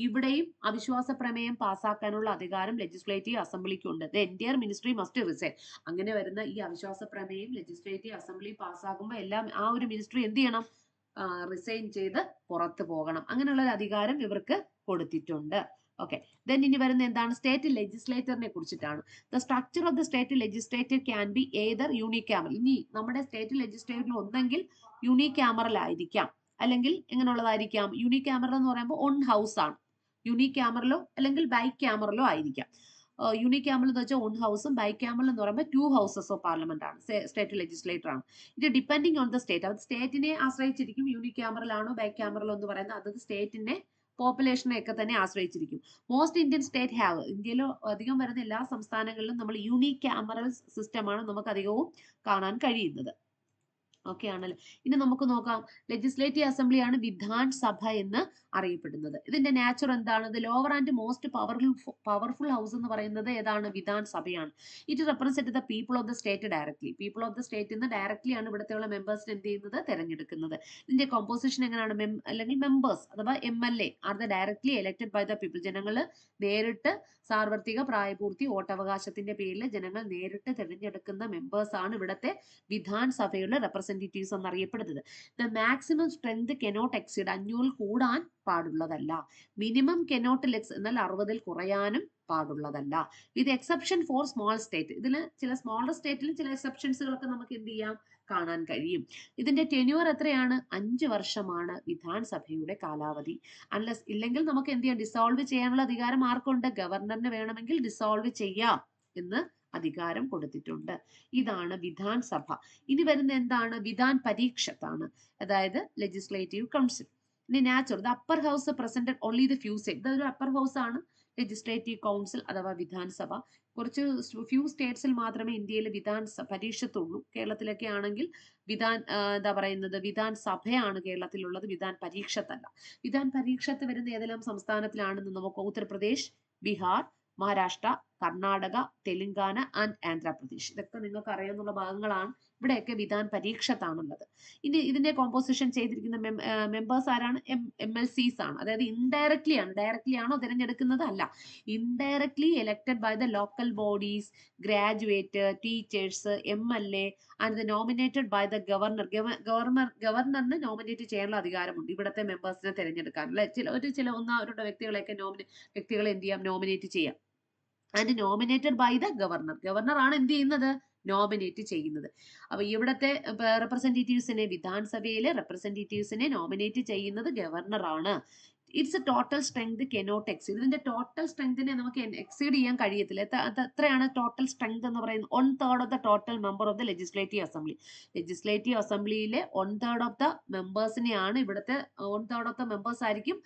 ഇവിടെയും അവിശ്വാസ പ്രമേയം പാസ്സാക്കാനുള്ള അധികാരം ലെജിസ്ലേറ്റീവ് അസംബ്ലിക്കുണ്ട്. The entire ministry must resign. അങ്ങനെ വരുന്ന ഈ അവിശ്വാസ പ്രമേയം ലെജിസ്ലേറ്റീവ് അസംബ്ലി പാസ്സാകുമ്പോൾ എല്ലാം ആ ഒരു മിനിസ്ട്രി എന്ത് ചെയ്യണം? റിസൈൻ ചെയ്ത് പുറത്തു പോകണം. അങ്ങനെയുള്ള ഒരു അധികാരം ഇവർക്ക് കൊടുത്തിട്ടുണ്ട്. ഓക്കെ. ദെൻ ഇനി വരുന്ന എന്താണ്? സ്റ്റേറ്റ് ലെജിസ്ലേറ്ററിനെ കുറിച്ചിട്ടാണ്. The structure of the state legislature can be either unicameral. ഇനി നമ്മുടെ സ്റ്റേറ്റ് ലെജിസ്ലേറ്ററിൽ ഒന്നെങ്കിൽ യൂണിക്യാമറൽ ആയിരിക്കാം, അല്ലെങ്കിൽ എങ്ങനെയുള്ളതായിരിക്കാം? യൂണിക്യാമറൽ എന്ന് പറയുമ്പോൾ ഓൺ ഹൗസ് ആണ്. യൂണിക്യാമറലോ അല്ലെങ്കിൽ ബൈക്യാമറലോ ആയിരിക്കാം. യൂണിക്യാമറൽ എന്ന് വെച്ചാൽ ഓൺ ഹൗസും, ബൈക്യാമറൽ എന്ന് പറയുമ്പോൾ 2 ഹൗസസ് ഓഫ് പാർലമെന്റ് ആണ്, സ്റ്റേറ്റ് ലെജിസ്ലേറ്റർ ആണ്. ഇത് ഡിപ്പെൻഡിങ് ഓൺ ദ സ്റ്റേറ്റ്. അത് സ്റ്റേറ്റിനെ ആശ്രയിച്ചിരിക്കും. യൂണിക്യാമറൽ ആണോ ബൈക്യാമറലോ എന്ന് പറയുന്നത് അത് സ്റ്റേറ്റിന്റെ പോപ്പുലേഷനെ ഒക്കെ തന്നെ ആശ്രയിച്ചിരിക്കും. Most Indian state have. ഇന്ത്യയിൽ അധികം വരുന്ന എല്ലാ സംസ്ഥാനങ്ങളിലും നമ്മൾ യൂണിക്യാമറൽ സിസ്റ്റമാണ് നമുക്ക് അധികവും കാണാൻ കഴിയുന്നത്. ഓക്കെ ആണല്ലോ. ഇനി നമുക്ക് നോക്കാം, ലെജിസ്ലേറ്റീവ് അസംബ്ലിയാണ് വിധാൻ സഭ എന്ന് അറിയപ്പെടുന്നത്. ഇതിന്റെ നാച്ചർ എന്താണ്? The lower and most powerful house എന്ന് പറയുന്നത് ഏതാണ്? വിധാൻ സഭയാണ്. It represent the people of the state directly. People of the state നിന്ന് ഡയറക്ട്ലി ആണ് ഇവിടുത്തെയുള്ള മെമ്പേഴ്സിന് എന്ത് ചെയ്യുന്നത്? തെരഞ്ഞെടുക്കുന്നത്. ഇതിന്റെ കോമ്പോസിഷൻ എങ്ങനെയാണ്? അല്ലെങ്കിൽ മെമ്പേഴ്സ് അഥവാ MLA are the directly elected by the people. ജനങ്ങൾ നേരിട്ട് സാർവത്രിക പ്രായപൂർത്തി വോട്ടവകാശത്തിന്റെ പേരിൽ ജനങ്ങൾ നേരിട്ട് തിരഞ്ഞെടുക്കുന്ന മെമ്പേഴ്സ് ആണ് ഇവിടുത്തെ വിധാൻ സഭയുടെ റെപ്രസെന്റേറ്റീവ്സ് എന്നറിയപ്പെടുന്നത്. The maximum strength cannot exceed, 500 കൂടാൻ പാടുള്ളതല്ല. മിനിമം കെനോട്ട് ലെക്സ്, എന്നാൽ 60 കുറയാനും പാടുള്ളതല്ല. വിത്ത് എക്സെപ്ഷൻ ഫോർ സ്മോൾ സ്റ്റേറ്റ്. ഇതിൽ ചില സ്മോളർ സ്റ്റേറ്റിലും ചില എക്സെപ്ഷൻസുകളൊക്കെ നമുക്ക് എന്ത് ചെയ്യാം? കാണാൻ കഴിയും. ഇതിന്റെ ടെന്യൂർ എത്രയാണ്? 5 വർഷമാണ് വിധാൻ സഭയുടെ കാലാവധി. അൺലെസ് ഇല്ലെങ്കിൽ നമുക്ക് എന്ത് ചെയ്യാം? ഡിസോൾവ് ചെയ്യാനുള്ള അധികാരം ആർക്കുണ്ട്? ഗവർണറിന് വേണമെങ്കിൽ ഡിസോൾവ് ചെയ്യാം എന്ന് അധികാരം കൊടുത്തിട്ടുണ്ട്. ഇതാണ് വിധാൻ സഭ. ഇനി വരുന്ന എന്താണ്? വിധാൻ പരീക്ഷത്താണ്, അതായത് ലെജിസ്ലേറ്റീവ് കൗൺസിൽ. ഇനി natural the upper house presented only the few state. ഇതൊരു അപ്പർ ഹൗസ് ആണ് ലെജിസ്ലേറ്റീവ് കൗൺസിൽ അഥവാ വിധാൻ സഭ. കുറച്ച് ഫ്യൂ സ്റ്റേറ്റ്സിൽ മാത്രമേ ഇന്ത്യയിൽ വിധാൻ പരീക്ഷത്തുള്ളൂ. കേരളത്തിലൊക്കെ ആണെങ്കിൽ എന്താ പറയുന്നത്, വിധാൻ സഭയാണ് കേരളത്തിലുള്ളത്, വിധാൻ പരീക്ഷത്തല്ല. വിധാൻ പരീക്ഷത്ത് വരുന്ന ഏതെല്ലാം സംസ്ഥാനത്തിലാണെന്ന് നമുക്ക് ഉത്തർപ്രദേശ്, ബീഹാർ, മഹാരാഷ്ട്ര, കർണാടക, തെലുങ്കാന ആൻഡ് ആന്ധ്രാപ്രദേശ്. ഇതൊക്കെ നിങ്ങൾക്ക് അറിയാവുന്ന ഭാഗങ്ങളാണ്. ഇവിടെയൊക്കെ വിധാൻ പരീക്ഷത്താണുള്ളത്. ഇനി ഇതിന്റെ കോമ്പോസിഷൻ ചെയ്തിരിക്കുന്ന മെമ്പേഴ്സ് ആരാണ്? MLCs ആണ്. അതായത് ഇൻഡയറക്ട്ലി ആണ്. ഡയറക്ട്ലി ആണോ തിരഞ്ഞെടുക്കുന്നത്? അല്ല. Indirectly elected by the local bodies, graduate, teachers, MLA and nominated by the governor. ഗവർണറിന് നോമിനേറ്റ് ചെയ്യാനുള്ള അധികാരമുണ്ട് ഇവിടുത്തെ മെമ്പേഴ്സിനെ തിരഞ്ഞെടുക്കാൻ. അല്ലെ, ചില ഒന്നോ വ്യക്തികളെയൊക്കെ വ്യക്തികളെ എന്ത് ചെയ്യാം? നോമിനേറ്റ് ചെയ്യാം. And nominated by the governor. Governor ആണ് എന്ത് ചെയ്യുന്നത്? നോമിനേറ്റ് ചെയ്യുന്നത്. അപ്പൊ ഇവിടത്തെ റെപ്രസെന്റേറ്റീവ്സിനെ, വിധാൻസഭയിലെ റെപ്രസെന്റേറ്റീവ്സിനെ നോമിനേറ്റ് ചെയ്യുന്നത് ഗവർണർ ആണ്. Its total strength cannot exceed. ഇതിന്റെ ടോട്ടൽ സ്ട്രെങ്തിനെ നമുക്ക് എക്സീഡ് ചെയ്യാൻ കഴിയത്തില്ല. എത്രയാണ് ടോട്ടൽ സ്ട്രെങ്ത് എന്ന് പറയുന്നത്? 1/3 of the total member of the legislative assembly. Legislative അസംബ്ലിയിലെ 1/3 ഓഫ് ദ മെമ്പേഴ്സിനെയാണ് ഇവിടുത്തെ 1/3 ഓഫ് ദ മെമ്പേഴ്സ് ആയിരിക്കും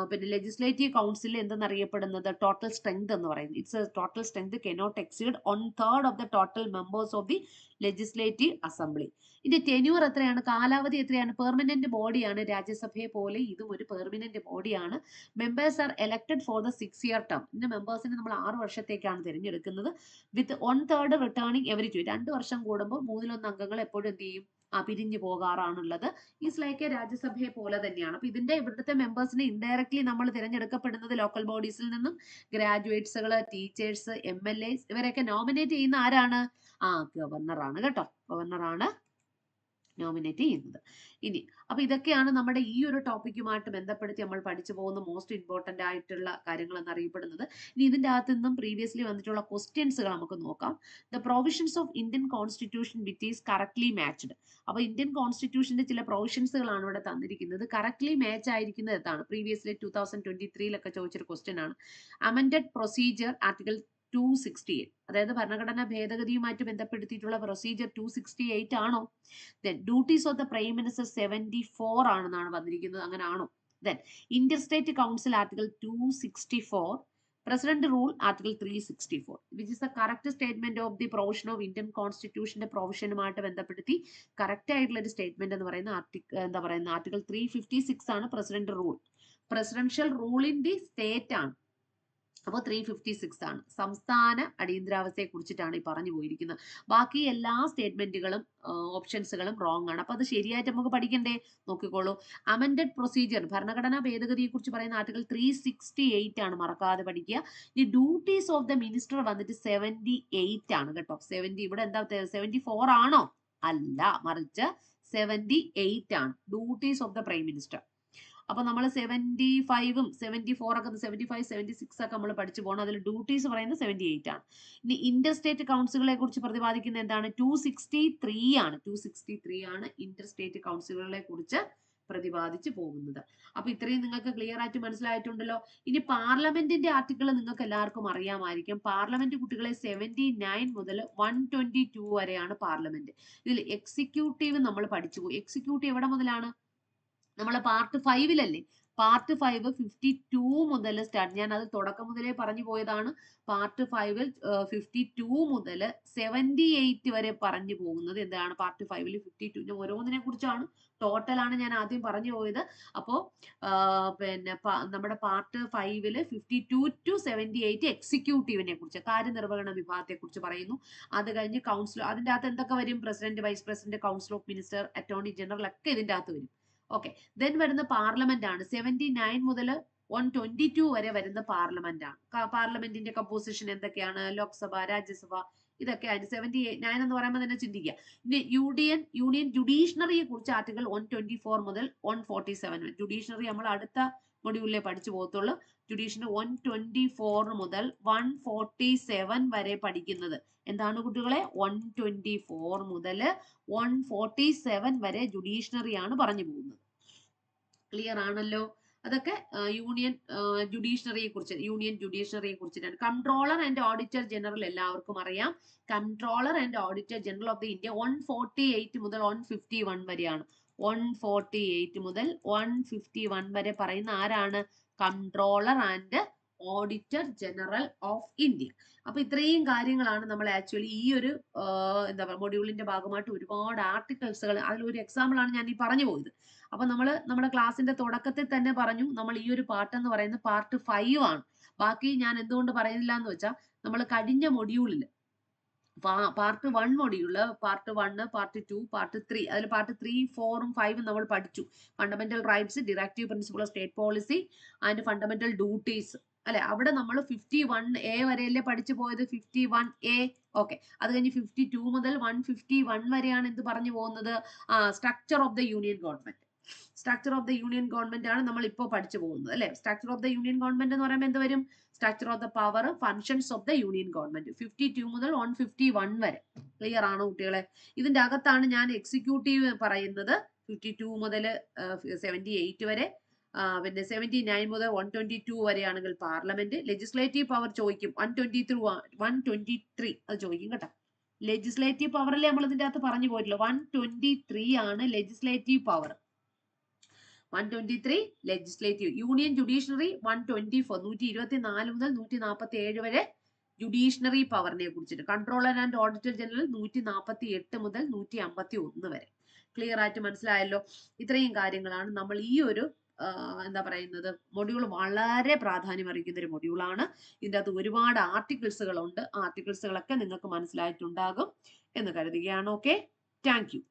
പിന്നെ ലെജിസ്ലേറ്റീവ് കൗൺസിലിൽ എന്തെന്നറിയപ്പെടുന്നത്? ടോട്ടൽ സ്ട്രെങ്ത് എന്ന് പറയുന്നത്. It's total strength cannot exceed 1/3 of the total members of the legislative assembly. ഇതിന്റെ ടെന്യൂർ എത്രയാണ്? കാലാവധി എത്രയാണ്? പെർമനന്റ് ബോഡിയാണ്. രാജ്യസഭയെ പോലെ ഇതും ഒരു പെർമനന്റ് ബോഡിയാണ്. Members are elected for the 6-year term. ഇതിന്റെ മെമ്പേഴ്സിനെ നമ്മൾ 6 വർഷത്തേക്കാണ് തിരഞ്ഞെടുക്കുന്നത്. വിത്ത് 1/3 റിട്ടേണിംഗ് എവറി 2. 2 വർഷം കൂടുമ്പോൾ 1/3 അംഗങ്ങൾ എപ്പോഴും എന്ത് ചെയ്യും? പിരിഞ്ഞു പോകാറാണുള്ളത്. ഈസ് ലൈക്ക് രാജ്യസഭയെ പോലെ തന്നെയാണ്. അപ്പൊ ഇവിടുത്തെ മെമ്പേഴ്സിനെ ഇൻഡയറക്ട്ലി നമ്മൾ തിരഞ്ഞെടുക്കപ്പെടുന്നത് ലോക്കൽ ബോഡീസിൽ നിന്നും. ഗ്രാജുവേറ്റ്സുകള്, ടീച്ചേഴ്സ്, MLAs ഇവരെയൊക്കെ നോമിനേറ്റ് ചെയ്യുന്ന ആരാണ്? ഗവർണറാണ് കേട്ടോ. ഗവർണറാണ് നോമിനേറ്റ് ചെയ്യുന്നത്. ഇനി അപ്പൊ ഇതൊക്കെയാണ് നമ്മുടെ ഈ ഒരു ടോപ്പിക്കുമായിട്ട് ബന്ധപ്പെടുത്തി നമ്മൾ പഠിച്ചു പോകുന്ന മോസ്റ്റ് ഇമ്പോർട്ടന്റ് ആയിട്ടുള്ള കാര്യങ്ങൾ എന്നറിയപ്പെടുന്നത്. ഇനി ഇതിന്റെ അകത്ത് നിന്നും പ്രീവിയസ്ലി വന്നിട്ടുള്ള ക്വസ്റ്റ്യൻസുകൾ നമുക്ക് നോക്കാം. The provisions of Indian constitution which is correctly matched. അപ്പൊ ഇന്ത്യൻ കോൺസ്റ്റിറ്റ്യൂഷന്റെ ചില പ്രൊവിഷൻസുകളാണ് ഇവിടെ തന്നിരിക്കുന്നത്. കറക്റ്റ്ലി മാച്ച് ആയിരിക്കുന്നത് എന്താണ്? പ്രീവിയസ്ലി 2023 ചോദിച്ചൊരു ക്വസ്റ്റ്യൻ ആണ്. അമെൻഡഡ് പ്രൊസീജിയർ ആർട്ടിക്കിൾ 268, അതായത് ഭരണഘടനാ ഭേദഗതിയുമായിട്ട് ബന്ധപ്പെടുത്തിയിട്ടുള്ള പ്രൊസീജിയർ 268 ആണോ? Then duties of the prime minister 74 ആണെന്നാണ് വന്നിരിക്കുന്നത്. അങ്ങനെ ആണോ? Then interstate council article 264, president rule article 364, which is the correct statement of the provision of Indian കോൺസ്റ്റിറ്റ്യൂഷന്റെ പ്രൊവിഷനുമായിട്ട് ബന്ധപ്പെടുത്തി കറക്റ്റ് ആയിട്ടുള്ള ഒരു സ്റ്റേറ്റ്മെന്റ് എന്ന് പറയുന്ന ആർട്ടിക്കിൾ 356 ആണ് president rule. Presidential rule in the state ആണ്. അപ്പോൾ 356 ആണ്. സംസ്ഥാന അടിയന്തരാവസ്ഥയെ കുറിച്ചിട്ടാണ് ഈ പറഞ്ഞു പോയിരിക്കുന്നത്. ബാക്കി എല്ലാ സ്റ്റേറ്റ്മെന്റുകളും ഓപ്ഷൻസുകളും റോങ് ആണ്. അപ്പൊ അത് ശരിയായിട്ട് നമുക്ക് പഠിക്കണ്ടേ? നോക്കിക്കോളൂ. അമെൻഡഡ് പ്രൊസീജിയർ, ഭരണഘടനാ ഭേദഗതിയെ കുറിച്ച് പറയുന്ന ആർട്ടിക്കിൾ 368 ആണ്, മറക്കാതെ പഠിക്കുക. ഈ ഡ്യൂട്ടീസ് ഓഫ് ദ മിനിസ്റ്റർ വന്നിട്ട് 78 ആണ് കേട്ടോ. 70 ഇവിടെ എന്താ 74 ആണോ? അല്ല, മറിച്ച് 78 ആണ് duties of the prime minister. അപ്പൊ നമ്മൾ 75ഉം 74 ഒക്കെ 75, 76 ഒക്കെ നമ്മൾ പഠിച്ചു പോകണം. അതിൽ ഡ്യൂട്ടീസ് പറയുന്നത് 78 ആണ്. ഇനി ഇന്റർ സ്റ്റേറ്റ് കൗൺസിലുകളെ കുറിച്ച് പ്രതിപാദിക്കുന്ന എന്താണ്? 263 ആണ്. 263 ആണ് ഇന്റർ സ്റ്റേറ്റ് കൗൺസിലുകളെ കുറിച്ച് പ്രതിപാദിച്ചു പോകുന്നത്. അപ്പൊ ഇത്രയും നിങ്ങൾക്ക് ക്ലിയർ ആയിട്ട് മനസ്സിലായിട്ടുണ്ടല്ലോ. ഇനി പാർലമെന്റിന്റെ ആർട്ടിക്കിൾ നിങ്ങൾക്ക് എല്ലാവർക്കും അറിയാമായിരിക്കും. പാർലമെന്റ് കുട്ടികളെ 79 മുതൽ 122 വരെയാണ് പാർലമെന്റ്. ഇതിൽ എക്സിക്യൂട്ടീവ് നമ്മൾ പഠിച്ചു പോയി. എക്സിക്യൂട്ടീവ് എവിടെ മുതലാണ്? നമ്മളെ പാർട്ട് 5-ലല്ലേ? പാർട്ട് 5 52 മുതൽ സ്റ്റാർട്ട്, ഞാൻ അത് തുടക്കം മുതലേ പറഞ്ഞു പോയതാണ്. പാർട്ട് 5 52 മുതൽ 78 വരെ പറഞ്ഞു പോകുന്നത് എന്താണ്? പാർട്ട് 5 52 ഓരോന്നിനെ കുറിച്ചാണ്, ടോട്ടലാണ് ഞാൻ ആദ്യം പറഞ്ഞു പോയത്. അപ്പോ പിന്നെ നമ്മുടെ പാർട്ട് 5 52 to 78 എക്സിക്യൂട്ടീവിനെ കുറിച്ച്, കാര്യനിർവഹണ വിഭാഗത്തെ കുറിച്ച് പറയുന്നു. അത് കഴിഞ്ഞ് കൗൺസിൽ, അതിന്റെ അകത്ത് എന്തൊക്കെ വരും? President, vice president, council of minister, attorney general ഒക്കെ ഇതിന്റെ അകത്ത് വരും. ഓക്കെ, ദെൻ വരുന്ന പാർലമെന്റ് ആണ്. 79 മുതൽ 122 വരെ വരുന്ന പാർലമെന്റ് ആണ്. പാർലമെന്റിന്റെ കമ്പോസിഷൻ എന്തൊക്കെയാണ്? ലോക്സഭ, രാജ്യസഭ, ഇതൊക്കെ ആയിട്ട് 79 എന്ന് പറയുമ്പോൾ തന്നെ ചിന്തിക്കുക. ഇനി യൂണിയൻ ജുഡീഷ്യറിയെ കുറിച്ച് ആർട്ടിക്കിൾ 124 മുതൽ 147 വരെ. ജുഡീഷ്യറി നമ്മൾ അടുത്ത മൊഡ്യൂളിലെ പഠിച്ചു പോകത്തുള്ളൂ. ജുഡീഷ്യറി 124 മുതൽ 147 വരെ പഠിക്കുന്നത് എന്താണ് കുട്ടികളെ? 124 മുതൽ 147 വരെ ജുഡീഷ്യറി ആണ് പറഞ്ഞു പോകുന്നത്. ക്ലിയർ ആണല്ലോ? അതൊക്കെ യൂണിയൻ ജുഡീഷ്യറിയെ കുറിച്ചിട്ടാണ്. കൺട്രോളർ ആൻഡ് ഓഡിറ്റർ ജനറൽ എല്ലാവർക്കും അറിയാം. Controller and auditor general of the India 148 മുതൽ 151 വരെയാണ്. 148 മുതൽ 151 വരെ പറയുന്ന ആരാണ്? Controller and auditor general of India. അപ്പൊ ഇത്രയും കാര്യങ്ങളാണ് നമ്മൾ ആക്ച്വലി ഈ ഒരു എന്താ പറയുക മൊഡ്യൂളിന്റെ ഭാഗമായിട്ട് ഒരുപാട് ആർട്ടിക്കിൾസുകൾ, അതിലൊരു എക്സാമ്പിൾ ആണ് ഞാൻ ഈ പറഞ്ഞു പോയത്. അപ്പൊ നമ്മുടെ ക്ലാസ്സിന്റെ തുടക്കത്തിൽ തന്നെ പറഞ്ഞു, നമ്മൾ ഈ ഒരു പാർട്ട് എന്ന് പറയുന്നത് പാർട്ട് 5 ആണ്. ബാക്കി ഞാൻ എന്തുകൊണ്ട് പറയുന്നില്ല എന്ന് വെച്ചാൽ, നമ്മൾ കഴിഞ്ഞ മൊഡ്യൂളിൽ part 1 module, part 1, part 2, part 3, അതിൽ പാർട്ട് 3, 4, 5 നമ്മൾ പഠിച്ചു. Fundamental rights, directive principle of state policy and fundamental duties അല്ലെ? അവിടെ നമ്മൾ 51A വരെയല്ലേ പഠിച്ചു പോയത്? 51A. ഓക്കെ, അത് കഴിഞ്ഞ് 52 മുതൽ 151 വരെയാണ് എന്ത് പറഞ്ഞു പോകുന്നത്? Structure of the union government. Structure of the union government ആണ് നമ്മൾ ഇപ്പോൾ പഠിച്ചു പോകുന്നത് അല്ലെ? Structure of the union government എന്ന് പറയുമ്പോൾ എന്ത് വരും? Structure of the power, functions of the union government. 52 മുതൽ 151 വരെ. ക്ലിയർ ആണോ കുട്ടികളെ? ഇതിന്റെ അകത്താണ് ഞാൻ എക്സിക്യൂട്ടീവ് പറയുന്നത് 52 മുതൽ 78 വരെ. പിന്നെ 79 മുതൽ 122 വരെയാണെങ്കിൽ പാർലമെന്റ്. ലെജിസ്ലേറ്റീവ് പവർ ചോദിക്കും, 123 അത് ചോദിക്കും കേട്ടോ. ലെജിസ്ലേറ്റീവ് പവറല്ലേ നമ്മൾ ഇതിന്റെ അകത്ത് പറഞ്ഞു പോയിട്ടില്ല. 123 ആണ് legislative power. 123 legislative. Union judiciary 124 124 മുതൽ 147 വരെ ജുഡീഷ്യറി പവറിനെ കുറിച്ചിട്ട്. കൺട്രോളർ ആൻഡ് ഓഡിറ്റർ ജനറൽ 148 മുതൽ 151 വരെ. ക്ലിയർ ആയിട്ട് മനസ്സിലായല്ലോ? ഇത്രയും കാര്യങ്ങളാണ് നമ്മൾ ഈ ഒരു എന്താ പറയുന്നത് മൊഡ്യൂൾ വളരെ പ്രാധാന്യം അറിയിക്കുന്ന ഒരു മൊഡ്യൂളാണ്. ഇതിൻ്റെ അകത്ത് ഒരുപാട് ആർട്ടിക്കിൾസുകളുണ്ട്. ആർട്ടിക്കിൾസുകളൊക്കെ നിങ്ങൾക്ക് മനസ്സിലായിട്ടുണ്ടാകും എന്ന് കരുതുകയാണ്. Okay, thank U.